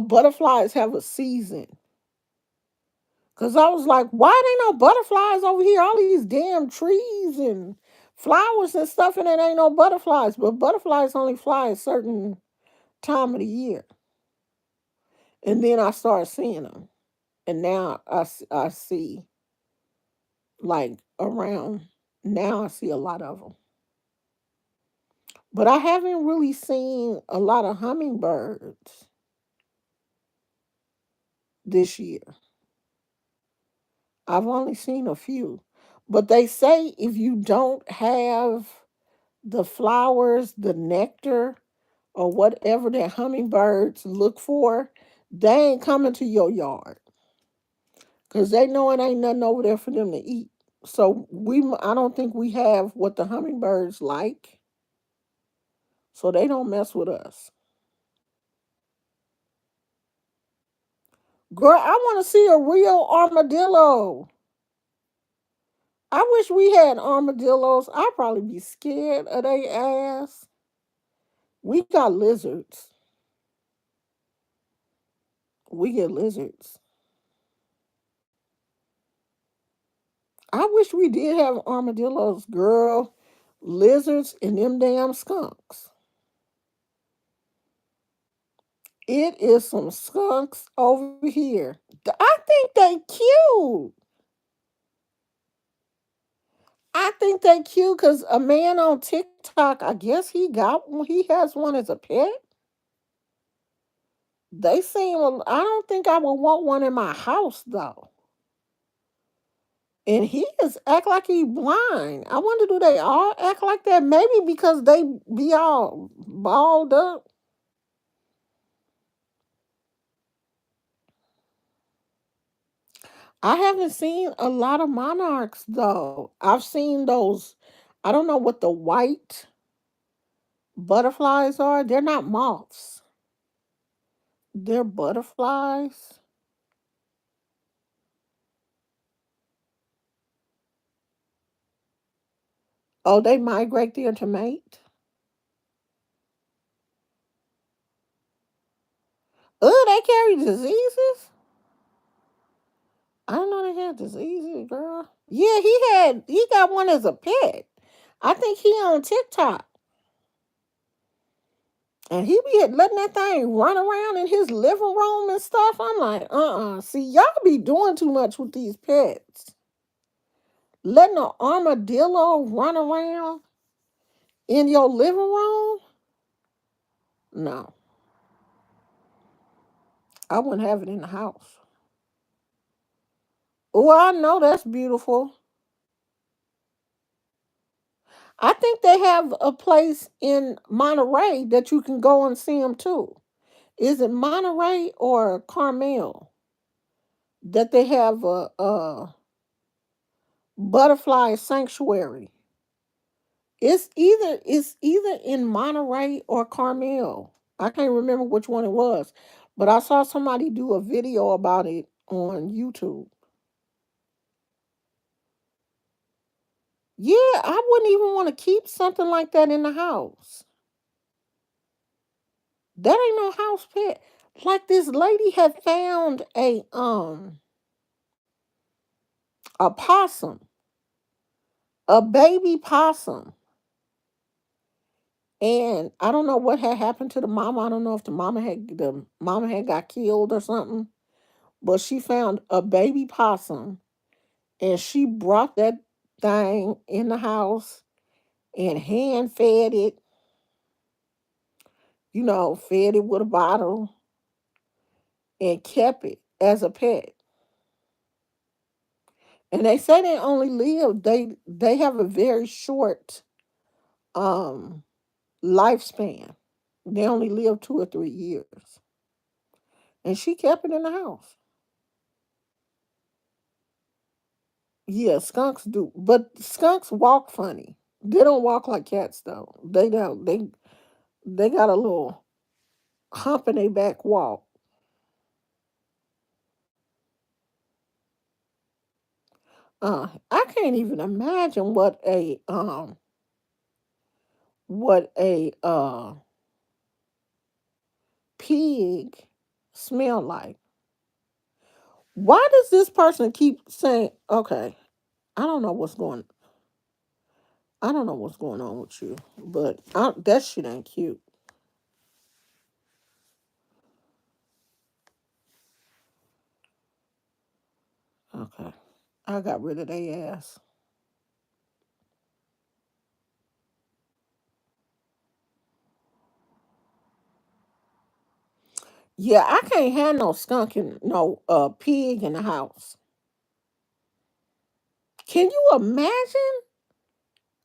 Butterflies have a season. Cause I was like, why ain't no butterflies over here? All these damn trees and flowers and stuff, and it ain't no butterflies. But butterflies only fly a certain time of the year. And then I started seeing them. And now I see like around now I see a lot of them. But I haven't really seen a lot of hummingbirds this year. I've only seen a few. But they say if you don't have the flowers, the nectar, or whatever that hummingbirds look for, they ain't coming to your yard because they know it ain't nothing over there for them to eat. So I don't think we have what the hummingbirds like. so they don't mess with us. Girl, I want to see a real armadillo. I wish we had armadillos. I'd probably be scared of their ass. We got lizards. We get lizards. I wish we did have armadillos, girl. Lizards and them damn skunks. It is some skunks over here. I think they cute. I think they cute because a man on TikTok, I guess he got one. He has one as a pet. They seem. I don't think I would want one in my house though. And he is act like he blind. I wonder, do they all act like that? Maybe because they be all balled up. I haven't seen a lot of monarchs though. I've seen those. I don't know what the white butterflies are. They're not moths. They're butterflies. Oh, they migrate there to mate. Oh, they carry diseases. I don't know they had diseases, girl. Yeah, he got one as a pet. I think he on TikTok. And he be letting that thing run around in his living room and stuff. I'm like, See, y'all be doing too much with these pets. Letting an armadillo run around in your living room? No, I wouldn't have it in the house. Oh, I know that's beautiful. I think they have a place in Monterey that you can go and see them too. Is it Monterey or Carmel that they have a butterfly sanctuary? It's either in Monterey or Carmel. I can't remember which one it was, but I saw somebody do a video about it on YouTube. Yeah, I wouldn't even want to keep something like that in the house. That ain't no house pet. Like this lady had found a possum, a baby possum. And I don't know what had happened to the mama. I don't know if the mama had got killed or something. But she found a baby possum and she brought that thing in the house and hand fed it, fed it with a bottle and kept it as a pet. And they say they only live they have a very short um lifespan. They only live 2 or 3 years. And she kept it in the house. Yeah, skunks do. But skunks walk funny. They don't walk like cats though. They don't they got a little hump in their back walk. I can't even imagine what a pig smell like. Why does this person keep saying, okay, I don't know what's going I don't know what's going on with you, but that shit ain't cute. Okay. I got rid of their ass. Yeah, I can't have no skunk and no pig in the house. Can you imagine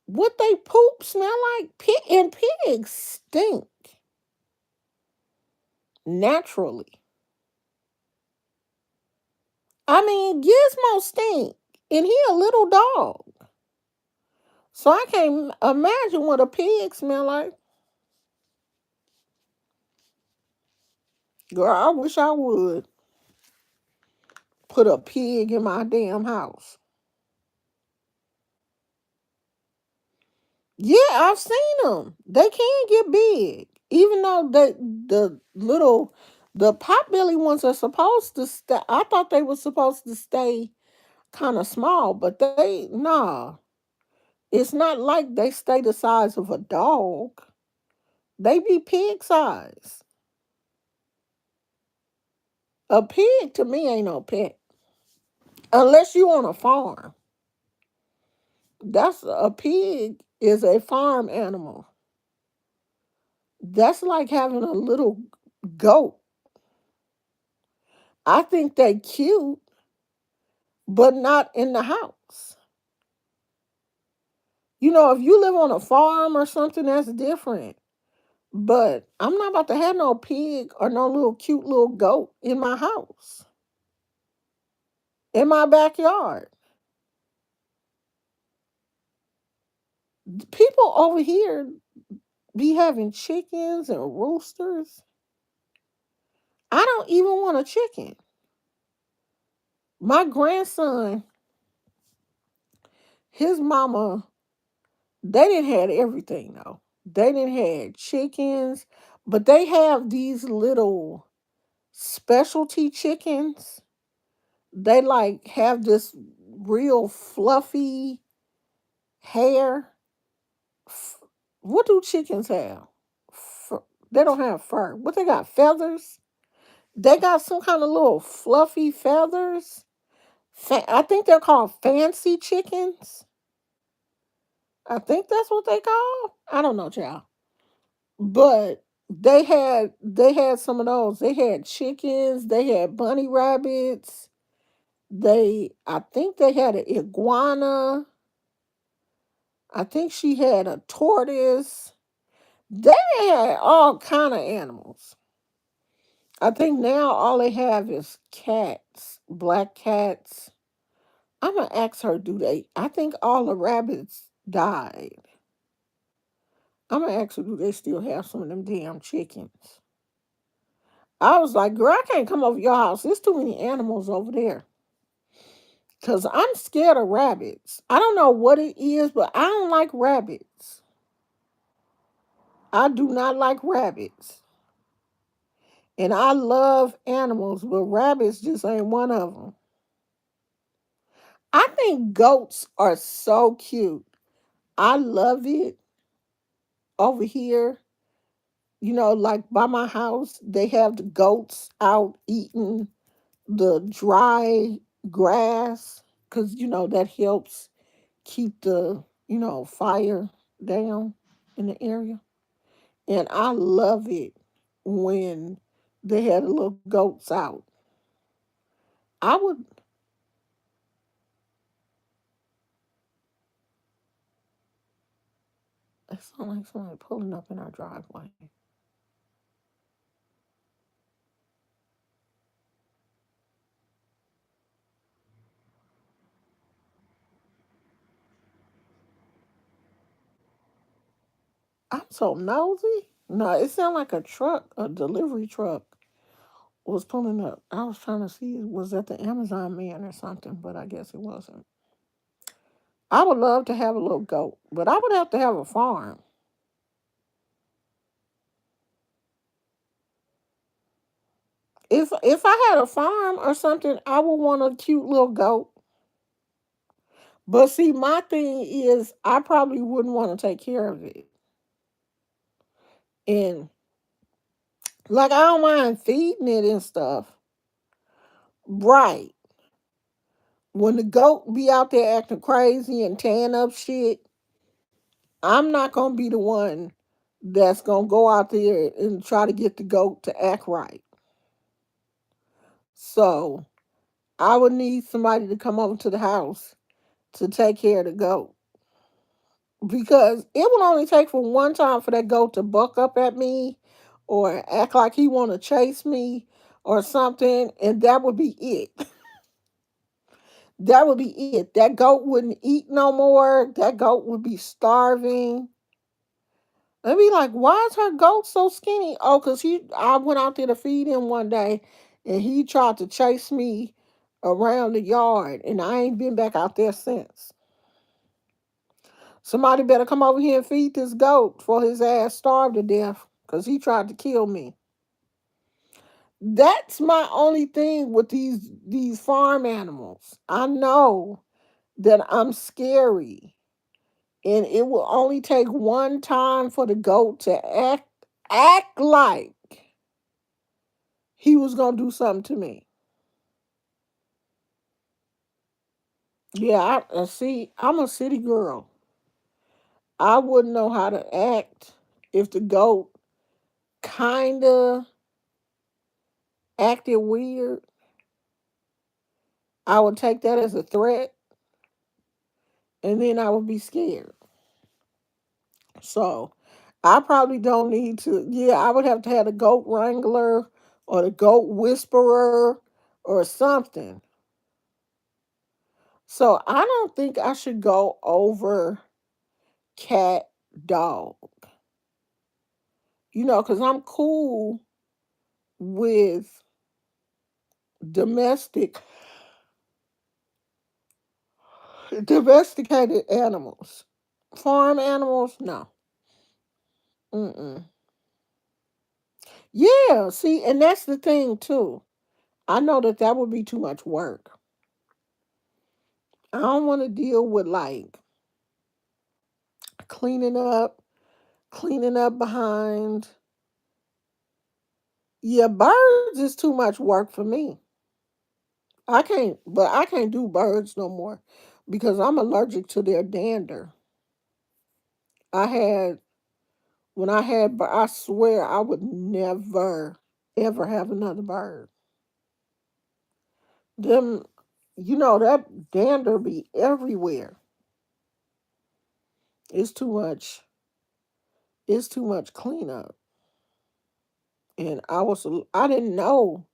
what they poop smell like? And pigs stink naturally. I mean, Gizmo stink, and he a little dog. So I can't imagine what a pig smell like. Girl, I wish I would put a pig in my damn house. Yeah, I've seen them. They can get big, even though the potbelly ones are supposed to stay. I thought they were supposed to stay kind of small, but they nah. It's not like they stay the size of a dog. They be pig size. A pig to me ain't no pet unless you on a farm. That's a pig is a farm animal. That's like having a little goat. I think they cute, but not in the house. If you live on a farm or something, that's different. But I'm not about to have no pig or no little cute little goat in my house, in my backyard. People over here be having chickens and roosters. I don't even want a chicken. My grandson, his mama, they didn't have everything though. They didn't have chickens, but they have these little specialty chickens. They like have this real fluffy hair. What do chickens have? They don't have fur. What they got? Feathers? They got some kind of little fluffy feathers. I think they're called fancy chickens. I think that's what they call. I don't know, child. But they had some of those. They had chickens. They had bunny rabbits. I think they had an iguana. I think she had a tortoise. They had all kind of animals. I think now all they have is cats, black cats. I'm gonna ask her, do they? I think all the rabbits died. I'm gonna ask her, do they still have some of them damn chickens? I was like, girl, I can't come over your house. There's too many animals over there. Cause I'm scared of rabbits. I don't know what it is, but I don't like rabbits. I do not like rabbits. And I love animals, but rabbits just ain't one of them. I think goats are so cute. I love it over here. Like by my house, they have the goats out eating the dry grass because, that helps keep the, fire down in the area. And I love it when they had the little goats out. I would, it sounds like somebody pulling up in our driveway. I'm so nosy. No, it sounded like a truck, a delivery truck was pulling up. I was trying to see was that the Amazon man or something, but I guess it wasn't. I would love to have a little goat, but I would have to have a farm. If I had a farm or something, I would want a cute little goat. But see, my thing is I probably wouldn't want to take care of it. And like I don't mind feeding it and stuff. Right. When the goat be out there acting crazy and tearing up shit, I'm not gonna be the one that's gonna go out there and try to get the goat to act right. So I would need somebody to come over to the house to take care of the goat. Because it would only take for one time for that goat to buck up at me or act like he wanna chase me or something, and that would be it. That would be it. That goat wouldn't eat no more. That goat would be starving. They be like, why is her goat so skinny? Oh, cause I went out there to feed him one day, and he tried to chase me around the yard, and I ain't been back out there since. Somebody better come over here and feed this goat before his ass starved to death, cause he tried to kill me. That's my only thing with these farm animals. I know that I'm scary, and it will only take one time for the goat to act like he was gonna do something to me. Yeah, see. I'm a city girl. I wouldn't know how to act if the goat kinda acted weird. I would take that as a threat, and then I would be scared. So I probably don't need to. Yeah, I would have to have a goat wrangler or the goat whisperer or something. So I don't think I should go over cat dog. Because I'm cool with domestic domesticated animals. Farm animals, no. Mm-mm. Yeah, see, and that's the thing too. I know that would be too much work. I don't want to deal with like cleaning up, cleaning up behind. Yeah, birds is too much work for me. I can't do birds no more because I'm allergic to their dander. I had I swear I would never ever have another bird. Them, that dander be everywhere. It's too much. It's too much cleanup. And I didn't know.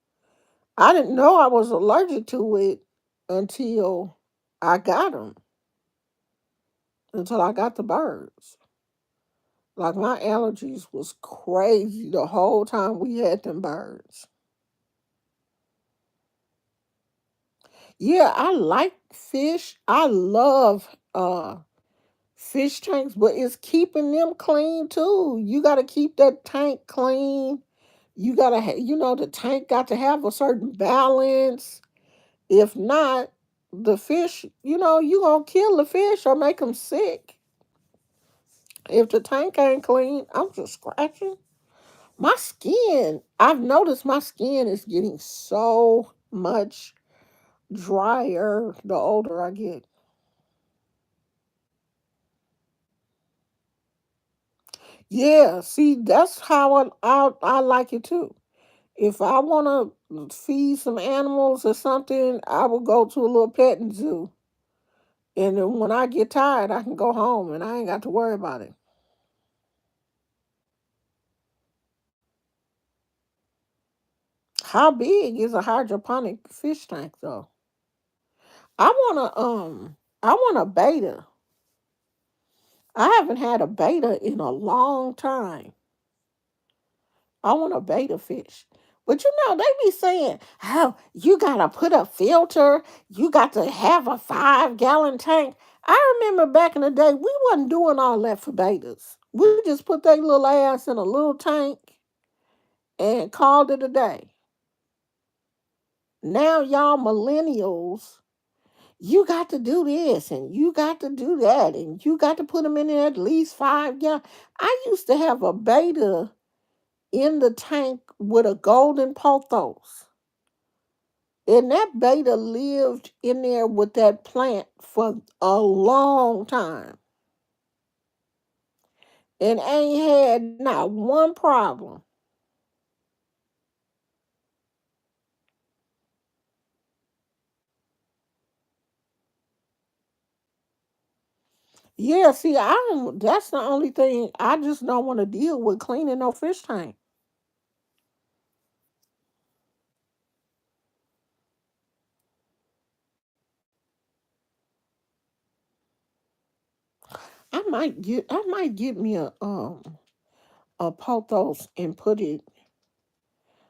I didn't know I was allergic to it until I got them. Until I got the birds. Like my allergies was crazy the whole time we had them birds. Yeah, I like fish. I love fish tanks, but it's keeping them clean too. You got to keep that tank clean. You got to the tank got to have a certain balance. If not, the fish, you going to kill the fish or make them sick. If the tank ain't clean, I'm just scratching. My skin, I've noticed my skin is getting so much drier the older I get. Yeah, see, that's how I like it too. If I want to feed some animals or something, I will go to a little petting zoo. And then when I get tired, I can go home and I ain't got to worry about it. How big is a hydroponic fish tank though? I want a beta. I haven't had a beta in a long time. I want a beta fish. But they be saying, oh, you gotta put a filter, you got to have a 5 gallon tank. I remember back in the day, we wasn't doing all that for betas. We just put their little ass in a little tank and called it a day. Now y'all millennials, you got to do this and you got to do that and you got to put them in there at least 5 gallons. I used to have a beta in the tank with a golden pothos. And that beta lived in there with that plant for a long time and ain't had not one problem. Yeah, see, I don't, that's the only thing I just don't want to deal with cleaning no fish tank. I might get me a pothos and put it,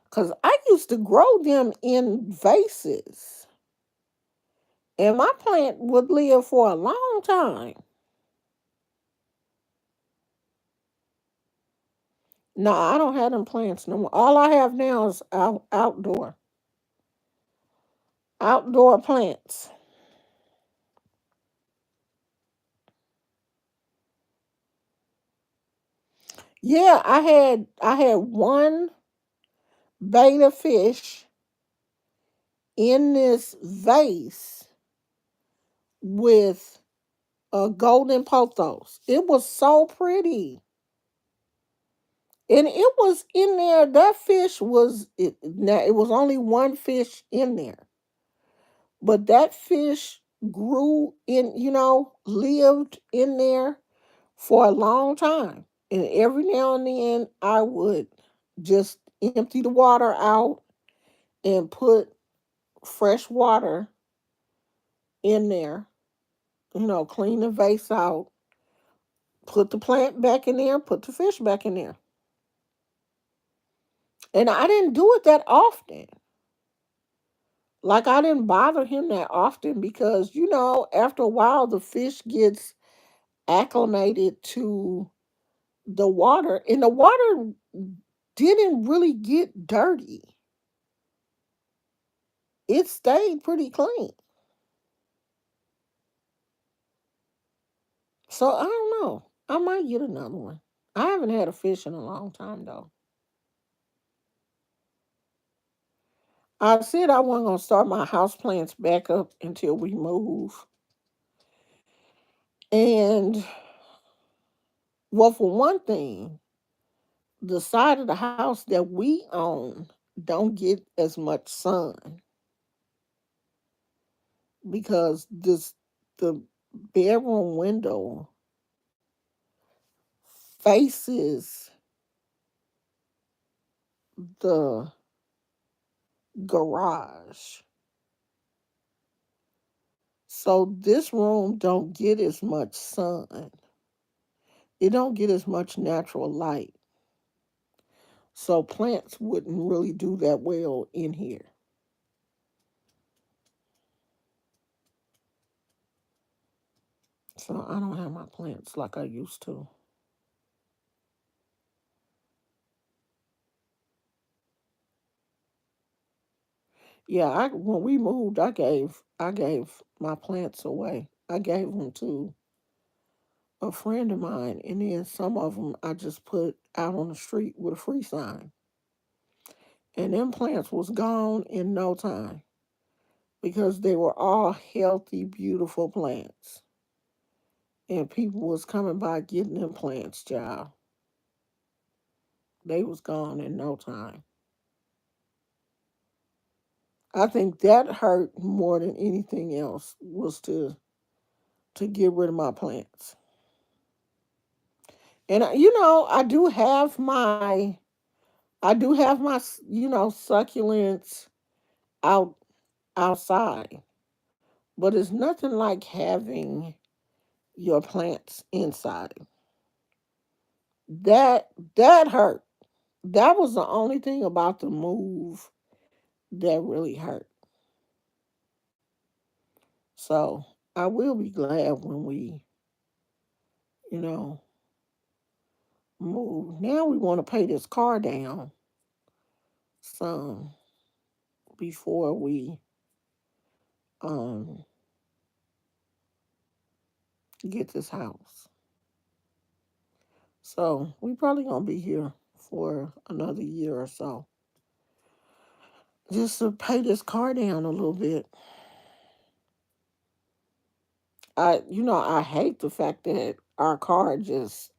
because I used to grow them in vases, and my plant would live for a long time. No, I don't have them plants no more. All I have now is outdoor plants. Yeah, I had one betta fish in this vase with a golden pothos. It was so pretty. And it was in there. That fish was it. Now it was only one fish in there, but that fish grew in. Lived in there for a long time. And every now and then, I would just empty the water out and put fresh water in there. Clean the vase out, put the plant back in there, put the fish back in there. And I didn't do it that often. Like, I didn't bother him that often because, after a while, the fish gets acclimated to the water, and the water didn't really get dirty. It stayed pretty clean. So I don't know. I might get another one. I haven't had a fish in a long time though. I said I wasn't gonna start my house plants back up until we move. And well, for one thing, the side of the house that we own don't get as much sun because the bedroom window faces the garage. So this room don't get as much sun. It don't get as much natural light. So plants wouldn't really do that well in here. So I don't have my plants like I used to. Yeah, when we moved, I gave my plants away. I gave them to a friend of mine, and then some of them I just put out on the street with a free sign. And them plants was gone in no time because they were all healthy, beautiful plants. And people was coming by getting them plants, child. They was gone in no time. I think that hurt more than anything else was to get rid of my plants. And I do have my succulents out outside, but it's nothing like having your plants inside. That hurt. That was the only thing about the move that really hurt. So I will be glad when we, you know, move. Now we want to pay this car down some before we um get this house. So we probably gonna be here for another year or so. Just to pay this car down a little bit. I hate the fact that our car just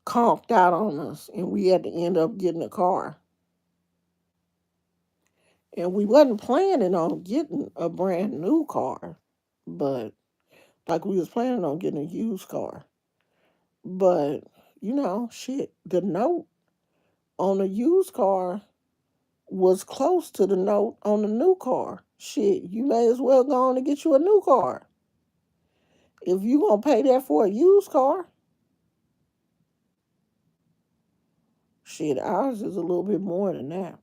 conked out on us and we had to end up getting a car. And we wasn't planning on getting a brand new car, but like we was planning on getting a used car. But shit, the note on the used car was close to the note on the new car. Shit, you may as well go on and get you a new car. If you gonna pay that for a used car, Shit, ours is a little bit more than that.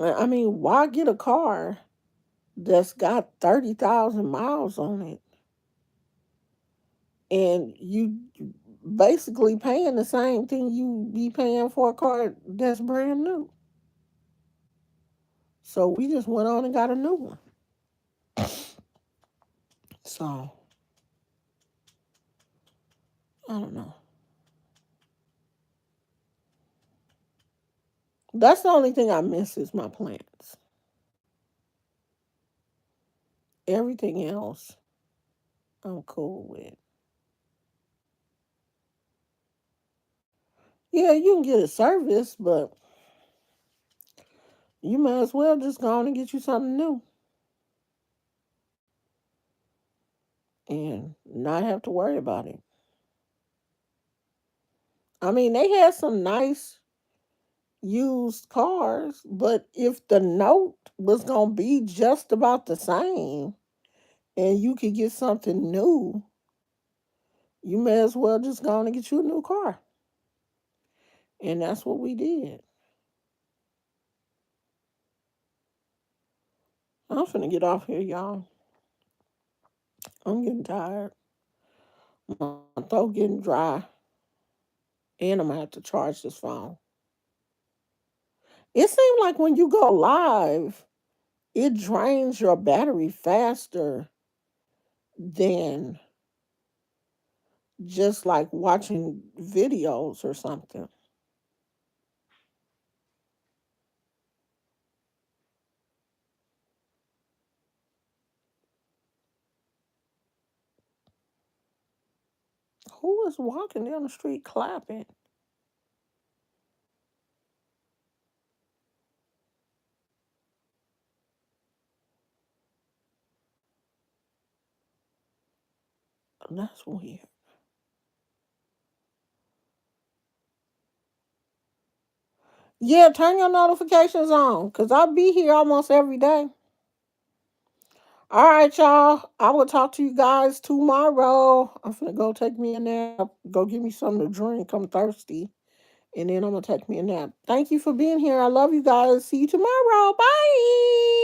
I mean, why get a car that's got 30,000 miles on it and you basically paying the same thing you be paying for a car that's brand new? So we just went on and got a new one. So I don't know. That's the only thing I miss is my plants. Everything else I'm cool with. Yeah, you can get a service, but you might as well just go on and get you something new and not have to worry about it. I mean, they had some nice used cars, but if the note was going to be just about the same and you could get something new, you may as well just go on and get you a new car. And that's what we did. I'm finna get off here, y'all. I'm getting tired. My throat getting dry. And I'm gonna have to charge this phone. It seems like when you go live, it drains your battery faster than just like watching videos or something. Who is walking down the street clapping? That's weird. Yeah, turn your notifications on because I'll be here almost every day. All right, y'all. I will talk to you guys tomorrow. I'm finna go take me a nap. Go get me something to drink. I'm thirsty. And then I'm gonna take me a nap. Thank you for being here. I love you guys. See you tomorrow. Bye.